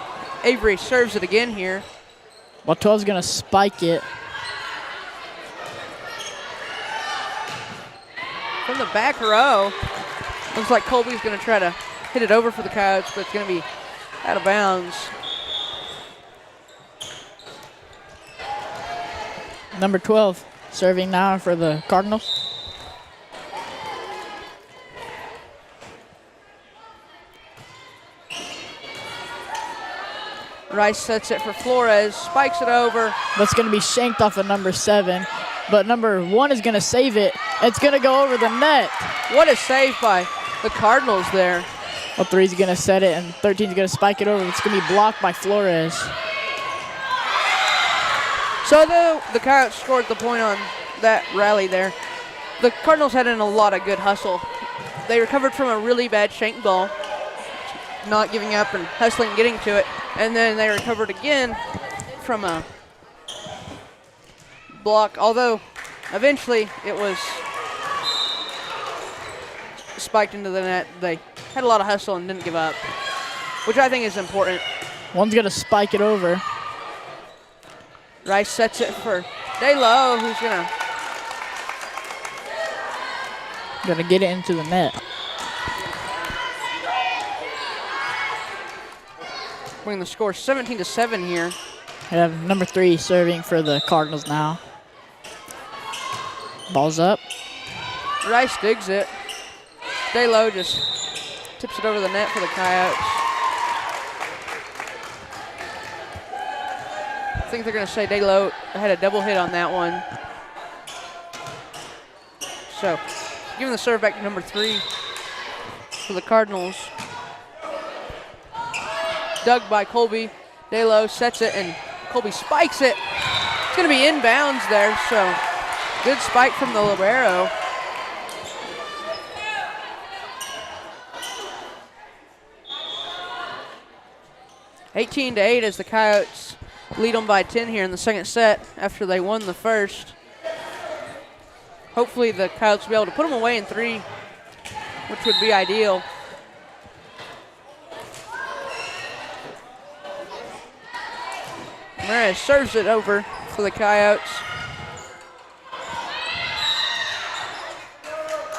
Avery serves it again here. Well, 12's going to spike it. From the back row, looks like Colby's going to try to hit it over for the Coyotes, but it's going to be out of bounds. Number 12 serving now for the Cardinals. Rice sets it for Flores, spikes it over. That's going to be shanked off of number 7, but number 1 is going to save it. It's going to go over the net. What a save by the Cardinals there. Well, 3's going to set it, and 13's going to spike it over. It's going to be blocked by Flores. So the Coyotes scored the point on that rally there. The Cardinals had in a lot of good hustle. They recovered from a really bad shank ball, not giving up and hustling and getting to it. And then they recovered again from a block, although eventually it was spiked into the net. They had a lot of hustle and didn't give up, which I think is important. One's going to spike it over. Rice sets it for Daylow, who's going to get it into the net. bring the score 17-7 here. We have number 3 serving for the Cardinals now. Ball's up. Rice digs it. Daylow just tips it over the net for the Coyotes. I think they're going to say Daylow had a double hit on that one. So, giving the serve back to number 3 for the Cardinals. Dug by Colby. Daylow sets it, and Colby spikes it. It's going to be inbounds there, so good spike from the libero. (18-8) as the Coyotes lead them by 10 here in the second set after they won the first. Hopefully the Coyotes will be able to put them away in 3, which would be ideal. Ramirez serves it over for the Coyotes.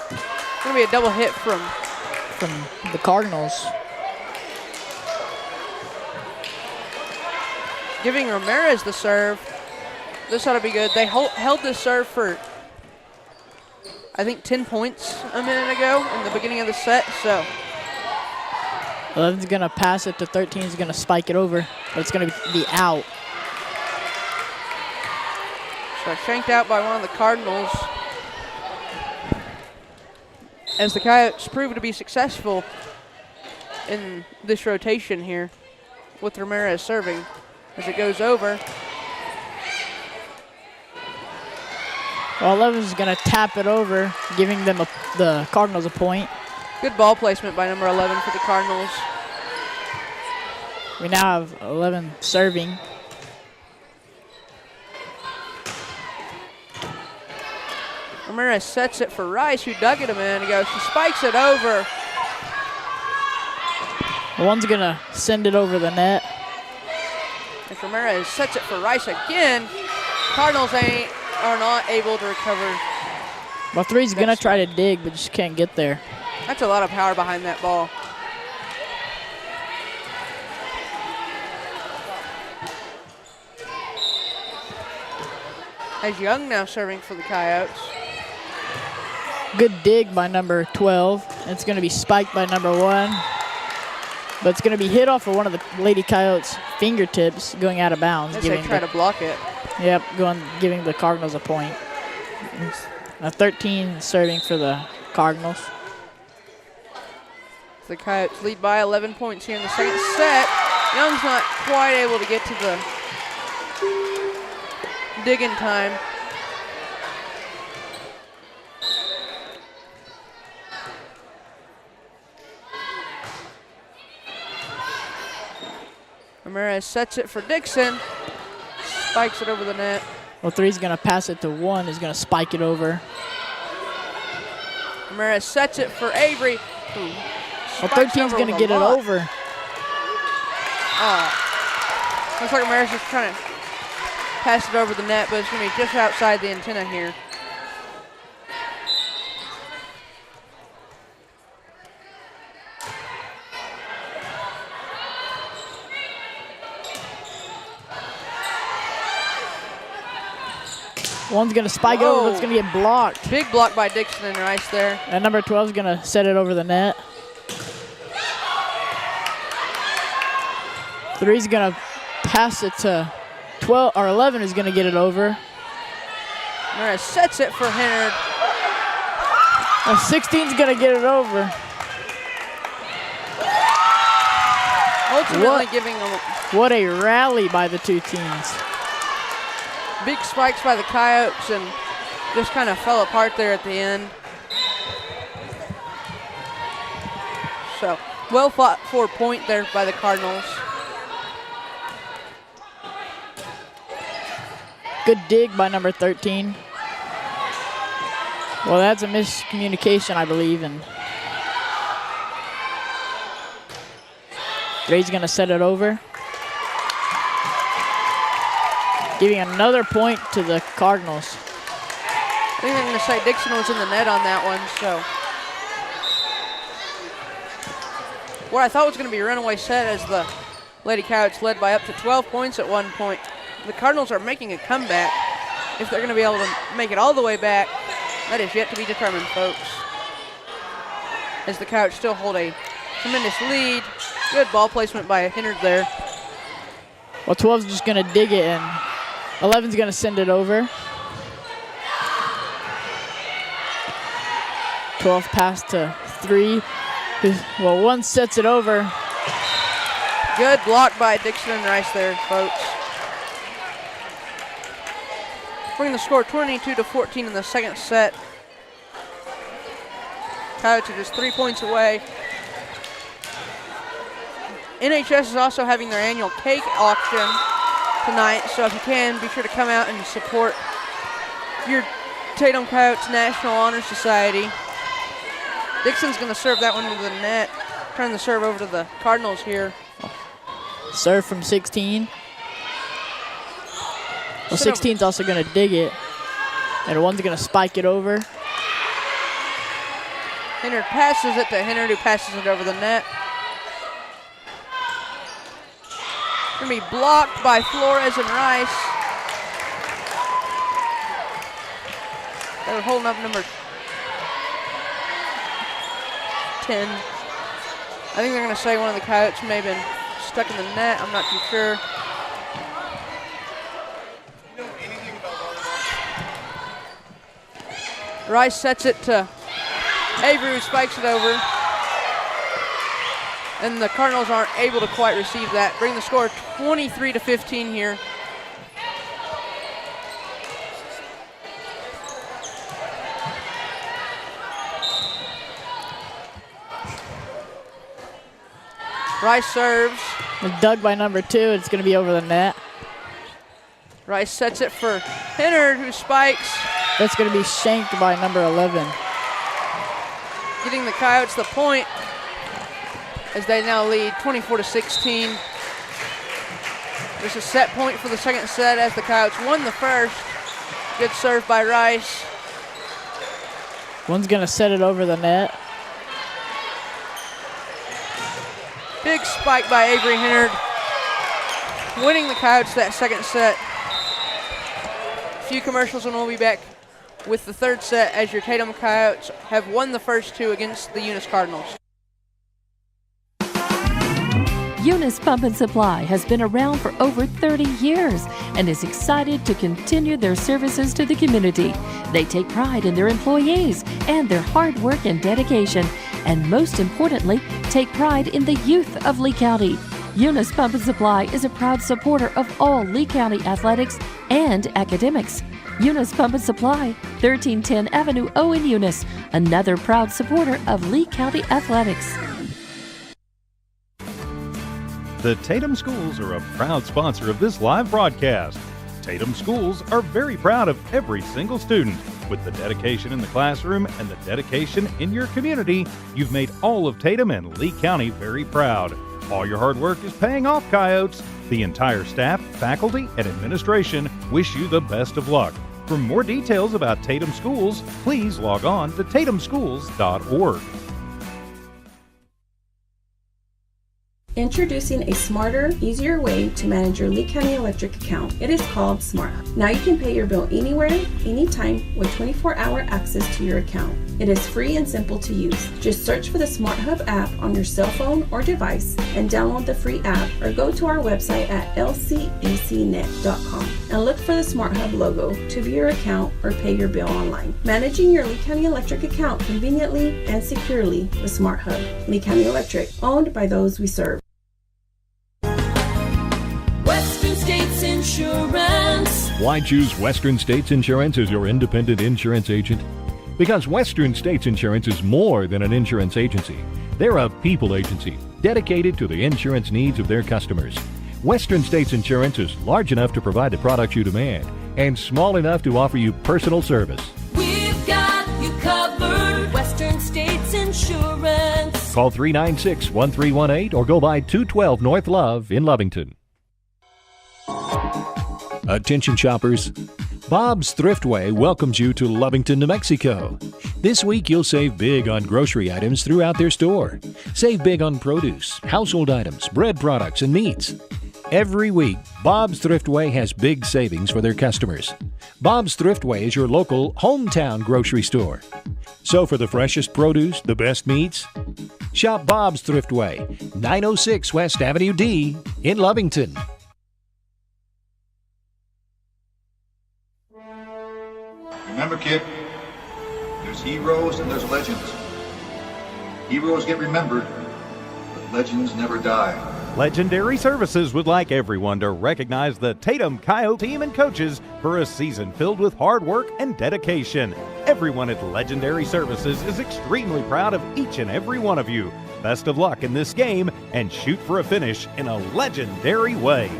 It's going to be a double hit from the Cardinals. Giving Ramirez the serve. This ought to be good. They held this serve for, I think, 10 points a minute ago in the beginning of the set. So 11's going to pass it to 13. Is going to spike it over, but it's going to be out. So shanked out by one of the Cardinals. As the Coyotes prove to be successful in this rotation here with Ramirez serving as it goes over. Well, 11 is going to tap it over, giving them the Cardinals a point. Good ball placement by number 11 for the Cardinals. We now have 11 serving. Ramirez sets it for Rice, who dug it a minute ago. She spikes it over. One's going to send it over the net. If Ramirez sets it for Rice again, Cardinals are not able to recover. Well, 3's going to try to dig, but just can't get there. That's a lot of power behind that ball. As Young now serving for the Coyotes. Good dig by number 12. It's going to be spiked by number 1. But it's going to be hit off of one of the Lady Coyotes' fingertips going out of bounds. As they try to block it. Yep, giving the Cardinals a point. A 13 serving for the Cardinals. The Coyotes lead by 11 points here in the second set. Young's not quite able to get to the dig-in time. Ramirez sets it for Dixon. Spikes it over the net. Well, 3's going to pass it to 1. Is going to spike it over. Ramirez sets it for Avery. Well, 13's going to get it over. Looks like Ramirez is trying to pass it over the net, but it's going to be just outside the antenna here. One's going to spike it over, but it's going to get blocked. Big block by Dixon and Rice there. And number 12 is going to set it over the net. 3's going to pass it to 12, or 11 is going to get it over. Ramirez sets it for Hennard. And 16's going to get it over. Ultimately giving them what a rally by the two teams. big spikes by the Coyotes and just kind of fell apart there at the end. So, well fought for a point there by the Cardinals. Good dig by number 13. Well, that's a miscommunication, I believe, and Ray's gonna set it over. Giving another point to the Cardinals. I think I'm gonna say Dixon was in the net on that one, so. What I thought was gonna be a runaway set as the Lady Coyotes led by up to 12 points at one point. The Cardinals are making a comeback. If they're gonna be able to make it all the way back, that is yet to be determined, folks. As the Coyotes still hold a tremendous lead. Good ball placement by Hennard there. Well, 12's just gonna dig it and 11's gonna send it over. 12 pass to 3. Well, 1 sets it over. Good block by Dixon and Rice there, folks. Bringing the score 22-14 in the second set. Coyotes are just 3 points away. NHS is also having their annual cake auction tonight, so if you can, be sure to come out and support your Tatum Coyotes National Honor Society. Dixon's going to serve that one to the net. Turn the serve over to the Cardinals here. Serve from 16. Well, 16's also going to dig it, and 1's going to spike it over. Hennard passes it to Hennard, who passes it over the net. Going to be blocked by Flores and Rice. They're holding up number 10. I think they're going to say one of the Coyotes may have been stuck in the net. I'm not too sure. Rice sets it to Avery, who spikes it over. And the Cardinals aren't able to quite receive that. Bring the score 23-15 here. Rice serves. Dug by number 2. It's going to be over the net. Rice sets it for Hennard, who spikes. That's going to be shanked by number 11. Getting the Coyotes the point as they now lead 24-16. There's a set point for the second set as the Coyotes won the first. Good serve by Rice. One's going to set it over the net. Big spike by Avery Hennard, winning the Coyotes that second set. A few commercials and we'll be back with the third set as your Tatum Coyotes have won the first two against the Eunice Cardinals. Eunice Pump and Supply has been around for over 30 years and is excited to continue their services to the community. They take pride in their employees and their hard work and dedication, and most importantly, take pride in the youth of Lee County. Eunice Pump and Supply is a proud supporter of all Lee County athletics and academics. Eunice Pump and Supply, 1310 Avenue O in Eunice, another proud supporter of Lee County athletics. The Tatum Schools are a proud sponsor of this live broadcast. Tatum Schools are very proud of every single student. With the dedication in the classroom and the dedication in your community, you've made all of Tatum and Lee County very proud. All your hard work is paying off, Coyotes. The entire staff, faculty, and administration wish you the best of luck. For more details about Tatum Schools, please log on to tatumschools.org. Introducing a smarter, easier way to manage your Lee County Electric account. It is called SmartHub. Now you can pay your bill anywhere, anytime, with 24-hour access to your account. It is free and simple to use. Just search for the SmartHub app on your cell phone or device and download the free app, or go to our website at lcecnet.com and look for the SmartHub logo to view your account or pay your bill online. Managing your Lee County Electric account conveniently and securely with SmartHub. Lee County Electric, owned by those we serve. Western States Insurance. Why choose Western States Insurance as your independent insurance agent? Because Western States Insurance is more than an insurance agency. They're a people agency dedicated to the insurance needs of their customers. Western States Insurance is large enough to provide the products you demand and small enough to offer you personal service. We've got you covered. Western States Insurance. Call 396-1318 or go by 212 North Love in Lovington. Attention shoppers, Bob's Thriftway welcomes you to Lovington, New Mexico. This week you'll save big on grocery items throughout their store. Save big on produce, household items, bread products, and meats. Every week, Bob's Thriftway has big savings for their customers. Bob's Thriftway is your local hometown grocery store. So for the freshest produce, the best meats, shop Bob's Thriftway, 906 West Avenue D in Lovington. Remember, kid, there's heroes and there's legends. Heroes get remembered, but legends never die. Legendary Services would like everyone to recognize the Tatum Coyote team and coaches for a season filled with hard work and dedication. Everyone at Legendary Services is extremely proud of each and every one of you. Best of luck in this game and shoot for a finish in a legendary way.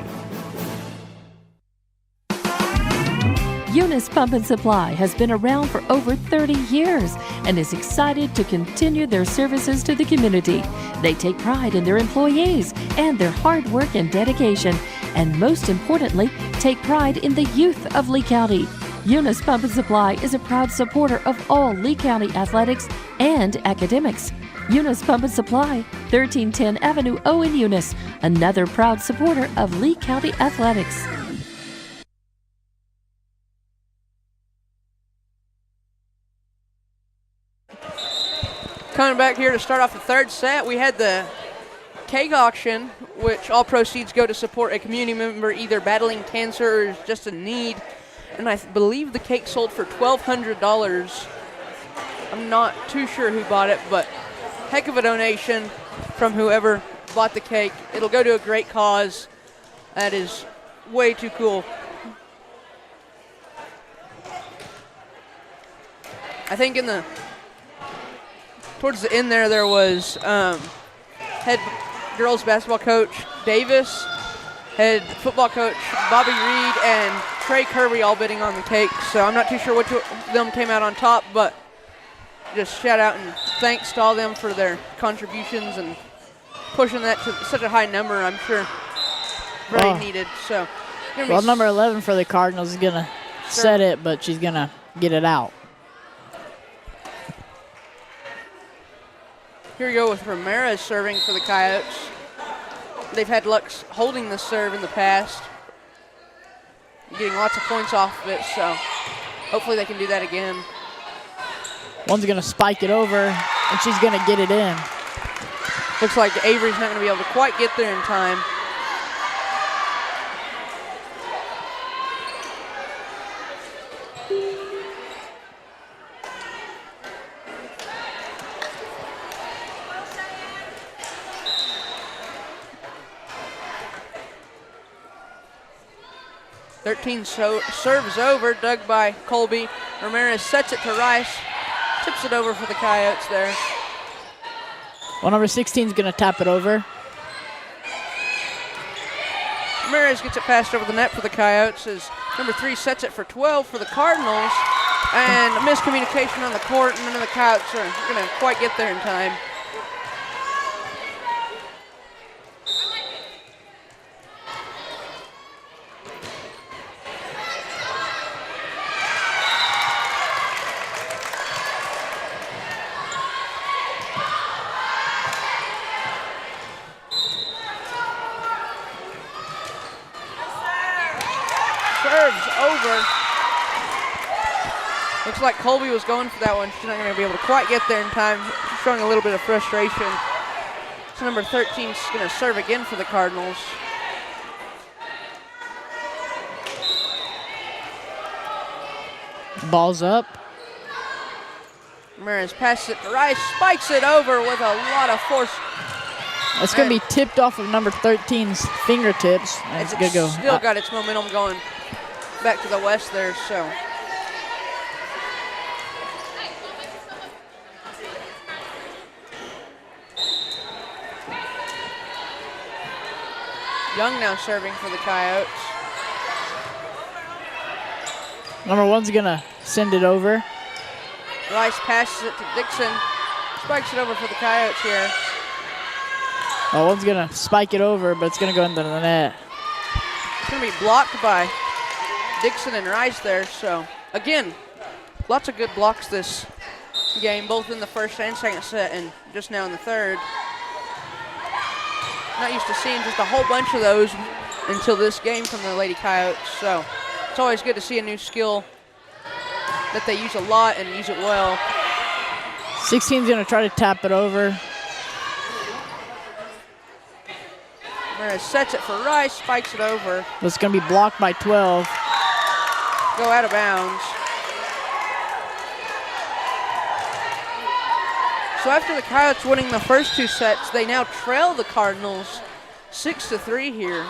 Eunice Pump and Supply has been around for over 30 years and is excited to continue their services to the community. They take pride in their employees and their hard work and dedication, and most importantly, take pride in the youth of Lee County. Eunice Pump and Supply is a proud supporter of all Lee County athletics and academics. Eunice Pump and Supply, 1310 Avenue O in Eunice, another proud supporter of Lee County athletics. Coming back here to start off the third set, we had the cake auction, which all proceeds go to support a community member either battling cancer or is just in need. And I believe the cake sold for $1,200 I'm not too sure who bought it, but heck of a donation from whoever bought the cake. It'll go to a great cause. That is way too cool. I think towards the end there was head girls basketball coach Davis, head football coach Bobby Reed, and Trey Kirby all bidding on the cake. So I'm not too sure which of them came out on top, but just shout out and thanks to all them for their contributions and pushing that to such a high number. I'm sure very needed. So, well, number 11 for the Cardinals is gonna set it, but she's gonna get it out. Here we go with Ramirez serving for the Coyotes. They've had luck holding the serve in the past, getting lots of points off of it, so hopefully they can do that again. One's going to spike it over, and she's going to get it in. Looks like Avery's not going to be able to quite get there in time. Serves over, dug by Colby. Ramirez sets it to Rice, tips it over for the Coyotes there. Well, number 16 is going to tap it over. Ramirez gets it passed over the net for the Coyotes as number 3 sets it for 12 for the Cardinals. And a miscommunication on the court, and none of the Coyotes are going to quite get there in time. Looks like Colby was going for that one. She's not going to be able to quite get there in time. She's showing a little bit of frustration. So number 13 is going to serve again for the Cardinals. Ball's up. Ramirez passes it to Rice, spikes it over with a lot of force. It's going to be tipped off of number 13's fingertips. And it's going to go. Still got its momentum going back to the west there, so. Young now serving for the Coyotes. Number 1's going to send it over. Rice passes it to Dixon. Spikes it over for the Coyotes here. Well, one's going to spike it over, but it's going to go into the net. It's going to be blocked by Dixon and Rice there. So, again, lots of good blocks this game, both in the first and second set and just now in the third. Not used to seeing just a whole bunch of those until this game from the Lady Coyotes. So it's always good to see a new skill that they use a lot and use it well. 16's going to try to tap it over. Ramirez sets it for Rice, spikes it over. But it's going to be blocked by 12. Go out of bounds. So after the Coyotes winning the first 2 sets, they now trail the Cardinals 6-3 here.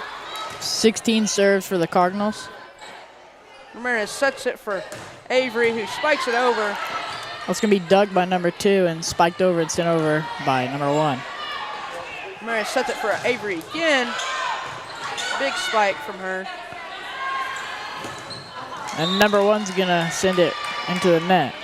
16 serves for the Cardinals. Ramirez sets it for Avery, who spikes it over. Well, it's going to be dug by number 2 and spiked over and sent over by number 1. Ramirez sets it for Avery again. Big spike from her. And number 1's going to send it into the net.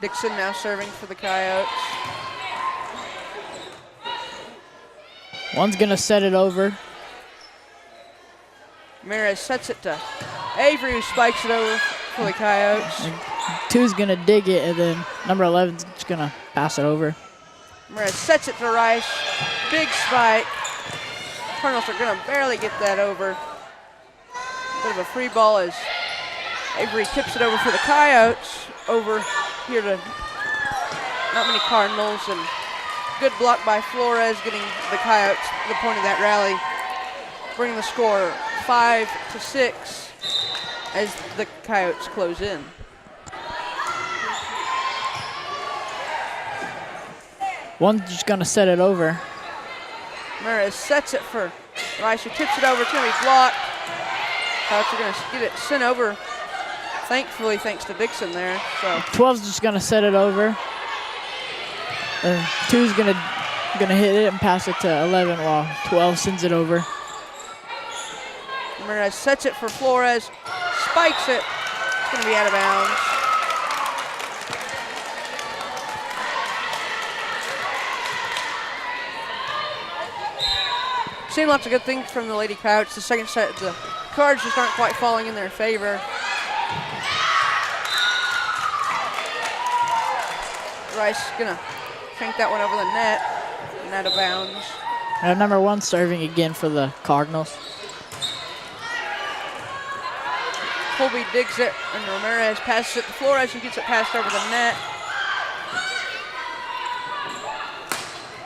Dixon now serving for the Coyotes. One's going to set it over. Ramirez sets it to Avery, who spikes it over for the Coyotes. And 2's going to dig it, and then number 11's just going to pass it over. Ramirez sets it to Rice. Big spike. Cardinals are going to barely get that over. Bit of a free ball as Avery tips it over for the Coyotes. Over here to not many Cardinals, and good block by Flores, getting the Coyotes to the point of that rally, bringing the score 5-6 as the Coyotes close in. One's just going to set it over. Ramirez sets it for Rice, who tips it over. It's going to be blocked. Coyotes are going to get it sent over, thankfully, thanks to Dixon there. So 12's just going to set it over. And 2's going to hit it and pass it to 11 while 12 sends it over. Ramirez sets it for Flores, spikes it. It's going to be out of bounds. Seen lots of good things from the Lady Coyotes. The second set, the cards just aren't quite falling in their favor. Rice gonna crank that one over the net and out of bounds. And number 1 serving again for the Cardinals. Colby digs it, and Ramirez passes it to Flores, who gets it passed over the net.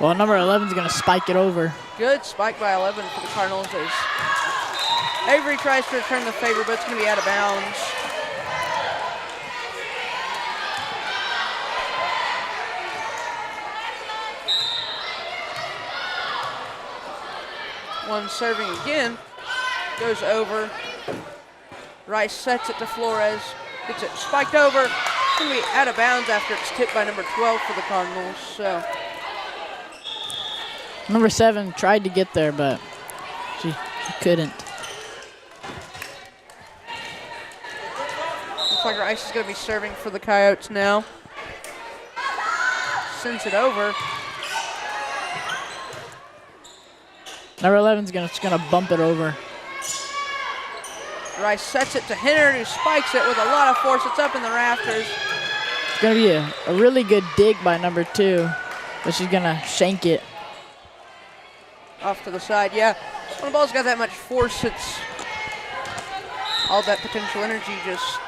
Well, number 11's going to spike it over. Good spike by 11 for the Cardinals as Avery tries to return the favor, but it's going to be out of bounds. One serving again, goes over. Rice sets it to Flores, gets it spiked over. It's going to be out of bounds after it's tipped by number 12 for the Cardinals. So Number 7 tried to get there, but she couldn't. looks like Rice is going to be serving for the Coyotes now. Sends it over. Number 11's just gonna bump it over. Rice sets it to Henner, who spikes it with a lot of force. It's up in the rafters. It's gonna be a really good dig by number 2, but she's gonna shank it. Off to the side, yeah. When the ball's got that much force, it's all that potential energy just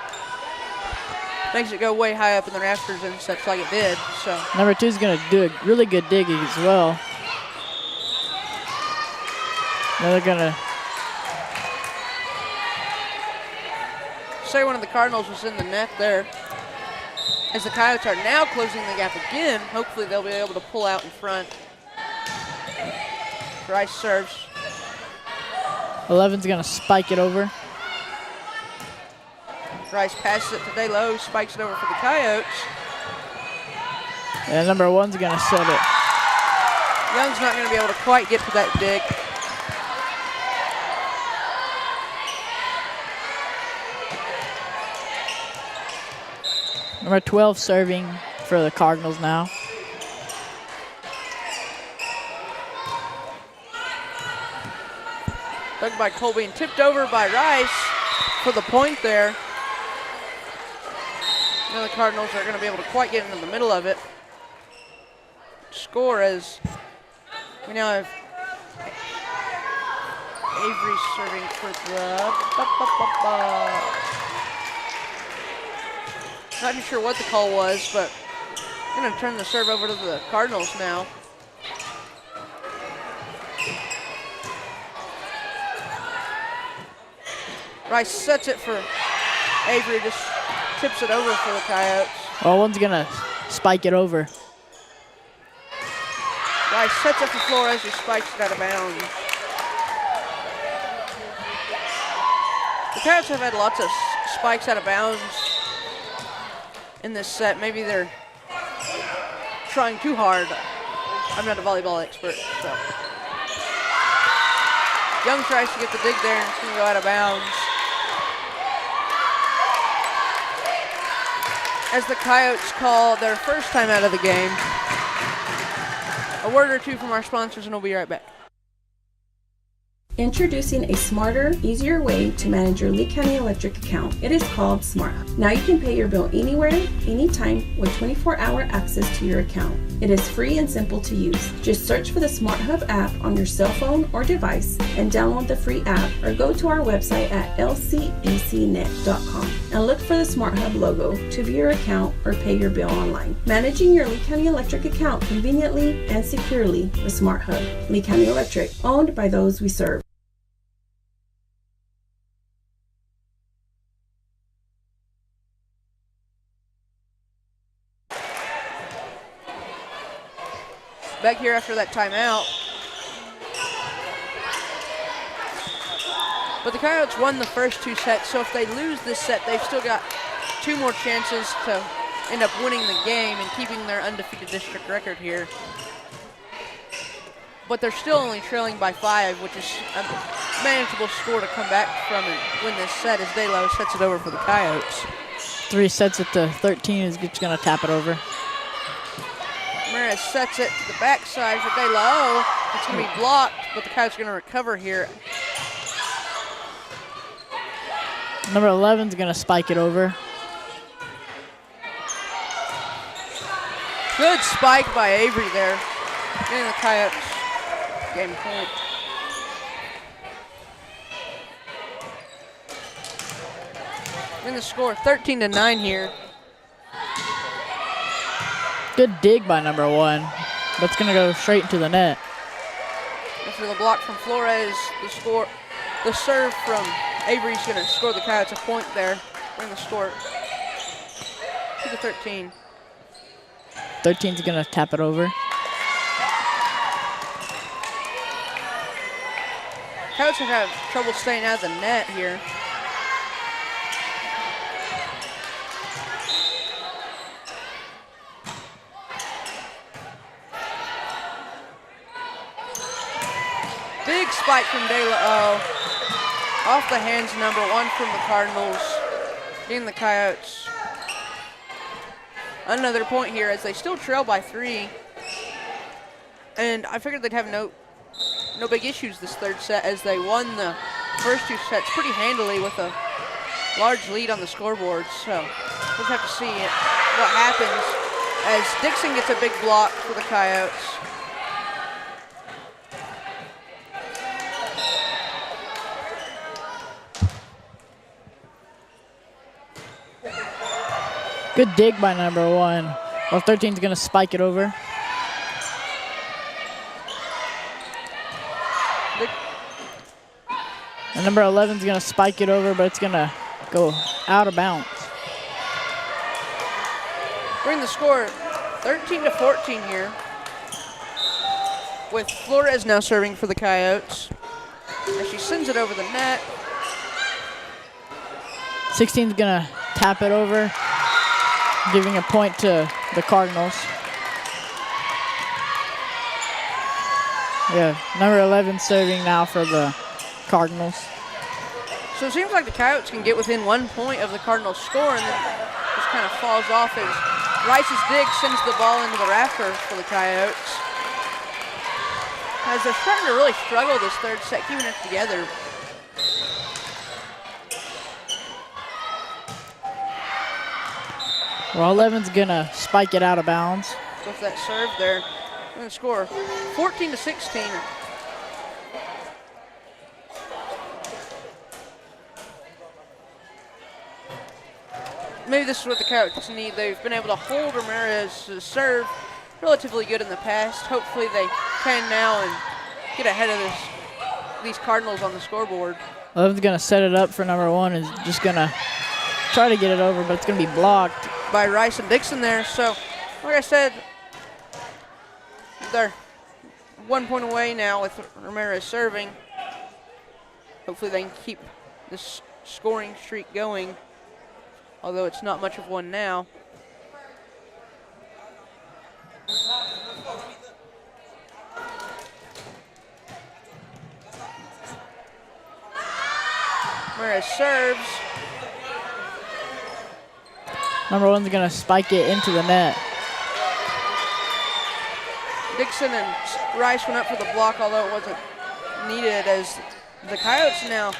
makes it go way high up in the rafters and such like it did. So Number 2's gonna do a really good dig as well. Now they're gonna say one of the Cardinals was in the net there. As the Coyotes are now closing the gap again, hopefully they'll be able to pull out in front. Rice serves. 11's gonna spike it over. Rice passes it to DeLo, spikes it over for the Coyotes. And number 1's gonna set it. Young's not gonna be able to quite get to that dig. Number 12 serving for the Cardinals now. Dug by Colby and tipped over by Rice for the point there. Now the Cardinals are going to be able to quite get into the middle of it. Score as we now have Avery serving for the... Not too sure what the call was, but I'm going to turn the serve over to the Cardinals now. Rice sets it for Avery, just tips it over for the Coyotes. Well, one's gonna spike it over. Rice sets it for Flores, who spikes it out of bounds. The Coyotes have had lots of spikes out of bounds in this set. Maybe they're trying too hard. I'm not a volleyball expert, so. Young tries to get the dig there, and it's going to go out of bounds. As the Coyotes call their first time out of the game. A word or two from our sponsors, and we'll be right back. Introducing a smarter, easier way to manage your Lee County Electric account. It is called SmartHub. Now you can pay your bill anywhere, anytime, with 24-hour access to your account. It is free and simple to use. Just search for the SmartHub app on your cell phone or device and download the free app, or go to our website at lcecnet.com. and look for the Smart Hub logo to view your account or pay your bill online. Managing your Lee County Electric account conveniently and securely with Smart Hub. Lee County Electric, owned by those we serve. Back here after that timeout. But the Coyotes won the first 2 sets, so if they lose this set, they've still got 2 more chances to end up winning the game and keeping their undefeated district record here. But they're still only trailing by 5, which is a manageable score to come back from and win this set as Delo sets it over for the Coyotes. 3 sets at the 13 is just going to tap it over. Ramirez sets it to the backside for Delo. It's going to be blocked, but the Coyotes are going to recover here. Number 11 is going to spike it over. Good spike by Avery there. Getting the Coyotes game point. In the score, 13-9 here. Good dig by number 1. That's going to go straight into the net. After the block from Flores, the serve from Avery's going to score the Coyotes a point there. Bring the score 2-13. 13's going to tap it over. Coyotes have had trouble staying out of the net here. Big spike from De La O. Off the hands, number 1 from the Cardinals. Getting the Coyotes another point here as they still trail by 3. And I figured they'd have no big issues this third set as they won the first 2 sets pretty handily with a large lead on the scoreboard. So we'll have to see what happens as Dixon gets a big block for the Coyotes. Good dig by number 1. Well, 13's going to spike it over. And number 11's going to spike it over, but it's going to go out of bounds. Bring the score 13-14 here. With Flores now serving for the Coyotes. As she sends it over the net. 16's going to tap it over, giving a point to the Cardinals. Yeah, number 11 serving now for the Cardinals. So it seems like the Coyotes can get within 1 point of the Cardinals score and then just kind of falls off as Rice's dig sends the ball into the rafters for the Coyotes. As they're starting to really struggle this third set, keeping it together. Well, 11's gonna spike it out of bounds. With that serve there, they're gonna score 14-16. Maybe this is what the Coyotes need. They've been able to hold Ramirez's serve relatively good in the past. Hopefully they can now and get ahead of these Cardinals on the scoreboard. 11's gonna set it up for number 1. Is just gonna try to get it over, but it's gonna be blocked by Rice and Dixon there. So, like I said, they're 1 point away now with Ramirez serving. Hopefully they can keep this scoring streak going, although it's not much of one now. Ramirez serves. Number 1's gonna spike it into the net. Dixon and Rice went up for the block, although it wasn't needed, as the Coyotes now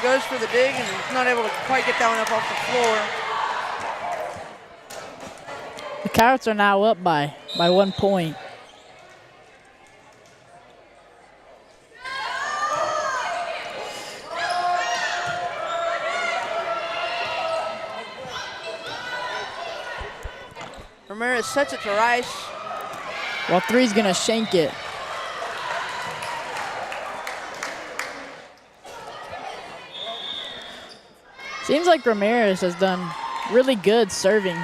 goes for the dig and not able to quite get that one up off the floor. The Coyotes are now up by 1 point. Ramirez sets it to Rice. Well, three's going to shank it. Seems like Ramirez has done really good serving.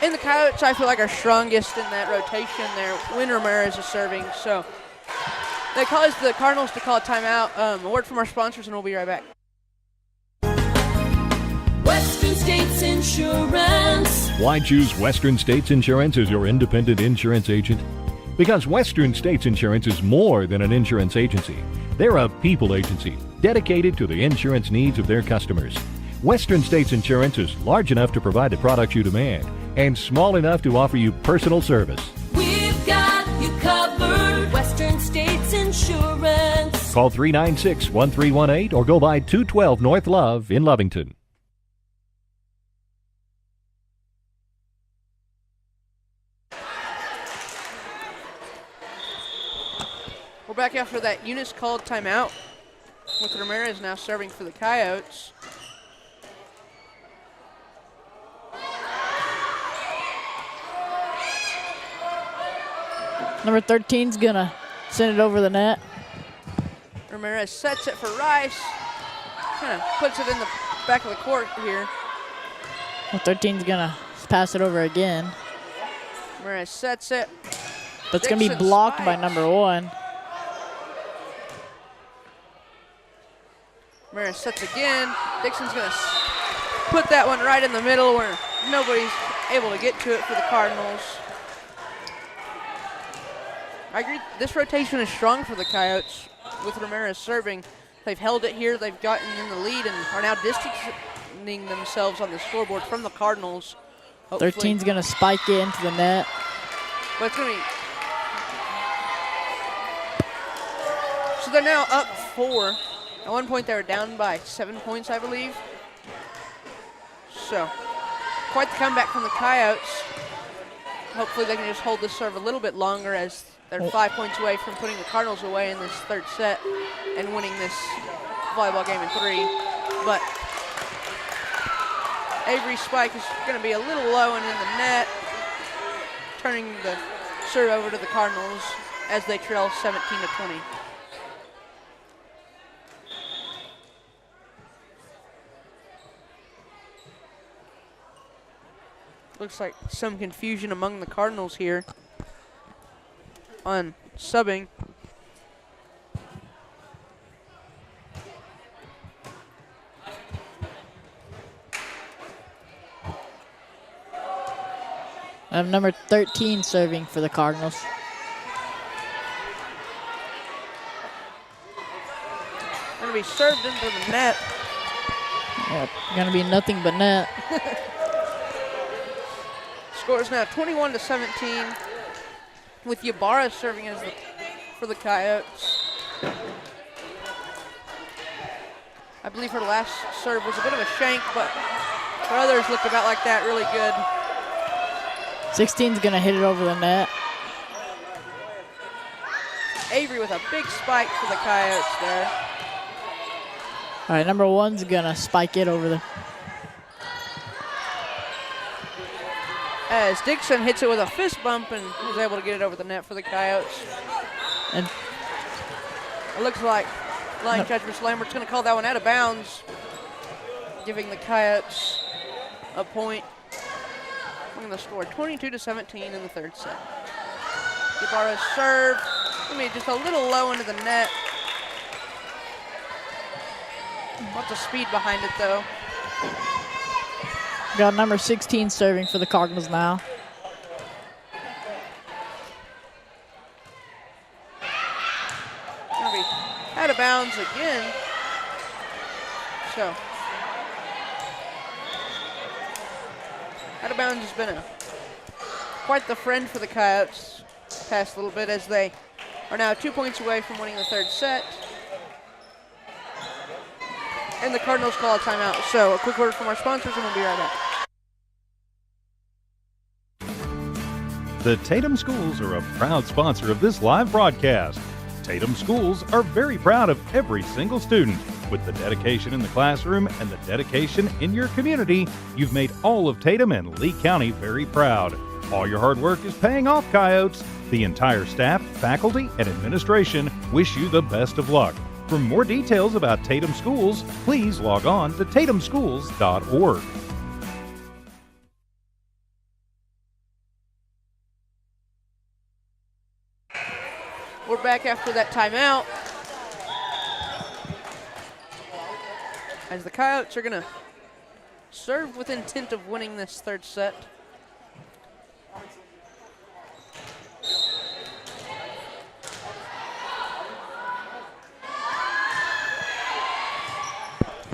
And the Coyotes, I feel like, are strongest in that rotation there when Ramirez is serving. So they caused the Cardinals to call a timeout. A word from our sponsors, and we'll be right back. Western States Insurance. Why choose Western States Insurance as your independent insurance agent? Because Western States Insurance is more than an insurance agency. They're a people agency dedicated to the insurance needs of their customers. Western States Insurance is large enough to provide the products you demand and small enough to offer you personal service. We've got you covered. Western States Insurance. Call 396-1318 or go by 212 North Love in Lovington. We're back after that Eunice called timeout, with Ramirez now serving for the Coyotes. Number 13's going to send it over the net. Ramirez sets it for Rice. Kind of puts it in the back of the court here. Well, 13's going to pass it over again. Ramirez sets it. But it's going to be Dixon blocked by spikes. number 1. Ramirez sets again. Dixon's going to put that one right in the middle where nobody's able to get to it for the Cardinals. I agree. This rotation is strong for the Coyotes with Ramirez serving. They've held it here. They've gotten in the lead and are now distancing themselves on the scoreboard from the Cardinals. Hopefully. 13's going to spike it into the net. But it's going to be... So they're now up 4. At one point they were down by 7 points, I believe. So, quite the comeback from the Coyotes. Hopefully they can just hold this serve a little bit longer as they're 5 points away from putting the Cardinals away in this third set and winning this volleyball game in 3. But Avery's spike is going to be a little low and in the net, turning the serve over to the Cardinals as they trail 17-20. Looks like some confusion among the Cardinals here on subbing. I have number 13 serving for the Cardinals. Going to be served into the net. Yeah, going to be nothing but net. Score is now 21-17 with Ybarra serving as for the Coyotes. I believe her last serve was a bit of a shank, but her others looked about like that, really good. 16's going to hit it over the net. Avery with a big spike for the Coyotes there. All right, number 1's going to spike it over the... As Dixon hits it with a fist bump and was able to get it over the net for the Coyotes. And it looks like line judge Mr. Lambert's going to call that one out of bounds, giving the Coyotes a point. We're going to score 22-17 in the third set. Ybarra's serve, I mean, just a little low into the net. Lots of speed behind it, though. got number 16 serving for the Cardinals now. Gonna be out of bounds again. So, out of bounds has been quite the friend for the Coyotes past little bit, as they are now 2 points away from winning the third set. And the Cardinals call a timeout. So a quick word from our sponsors and we'll be right back. The Tatum Schools are a proud sponsor of this live broadcast. Tatum Schools are very proud of every single student. With the dedication in the classroom and the dedication in your community, you've made all of Tatum and Lee County very proud. All your hard work is paying off, Coyotes. The entire staff, faculty, and administration wish you the best of luck. For more details about Tatum Schools, please log on to tatumschools.org. We're back after that timeout, as the Coyotes are going to serve with intent of winning this third set.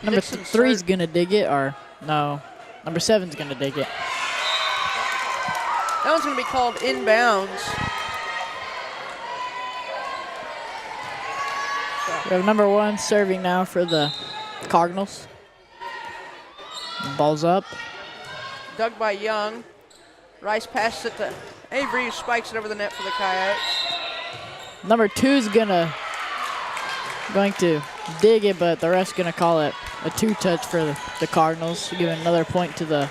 Number 3's going to dig it, or no, number 7's going to dig it. That one's going to be called inbounds. We have number 1 serving now for the Cardinals. Ball's up. Dug by Young. Rice passes it to Avery, who spikes it over the net for the Coyotes. Number 2's going to dig it, but the ref's going to call it a 2-touch for the Cardinals, giving another point to the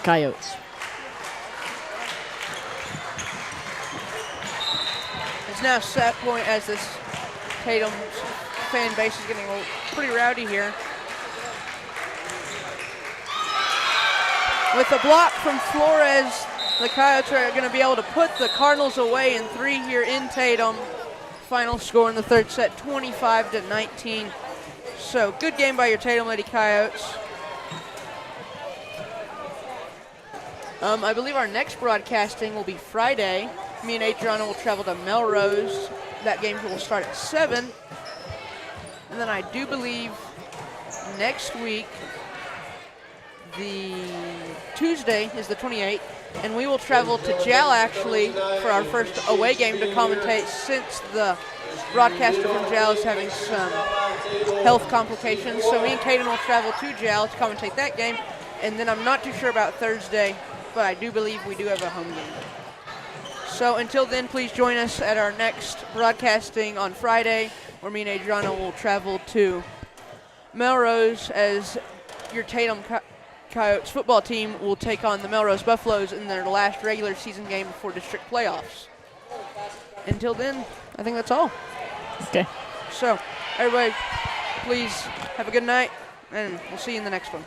Coyotes. It's now set point as this Tatum fan base is getting pretty rowdy here. With a block from Flores, the Coyotes are going to be able to put the Cardinals away in 3 here in Tatum. Final score in the third set, 25-19. So good game by your Tatum Lady Coyotes. I believe our next broadcasting will be Friday. Me and Adriana will travel to Melrose. That game will start at 7. And then I do believe next week, the Tuesday is the 28th, and we will travel to JAL actually for our first away game to commentate, since the broadcaster from JAL is having some health complications. So me and Caden will travel to JAL to commentate that game, and then I'm not too sure about Thursday, but I do believe we do have a home game. So until then, please join us at our next broadcasting on Friday, where me and Adriana will travel to Melrose as your Tatum Coyotes football team will take on the Melrose Buffaloes in their last regular season game before district playoffs. Until then, I think that's all. Okay. So, everybody, please have a good night, and we'll see you in the next one.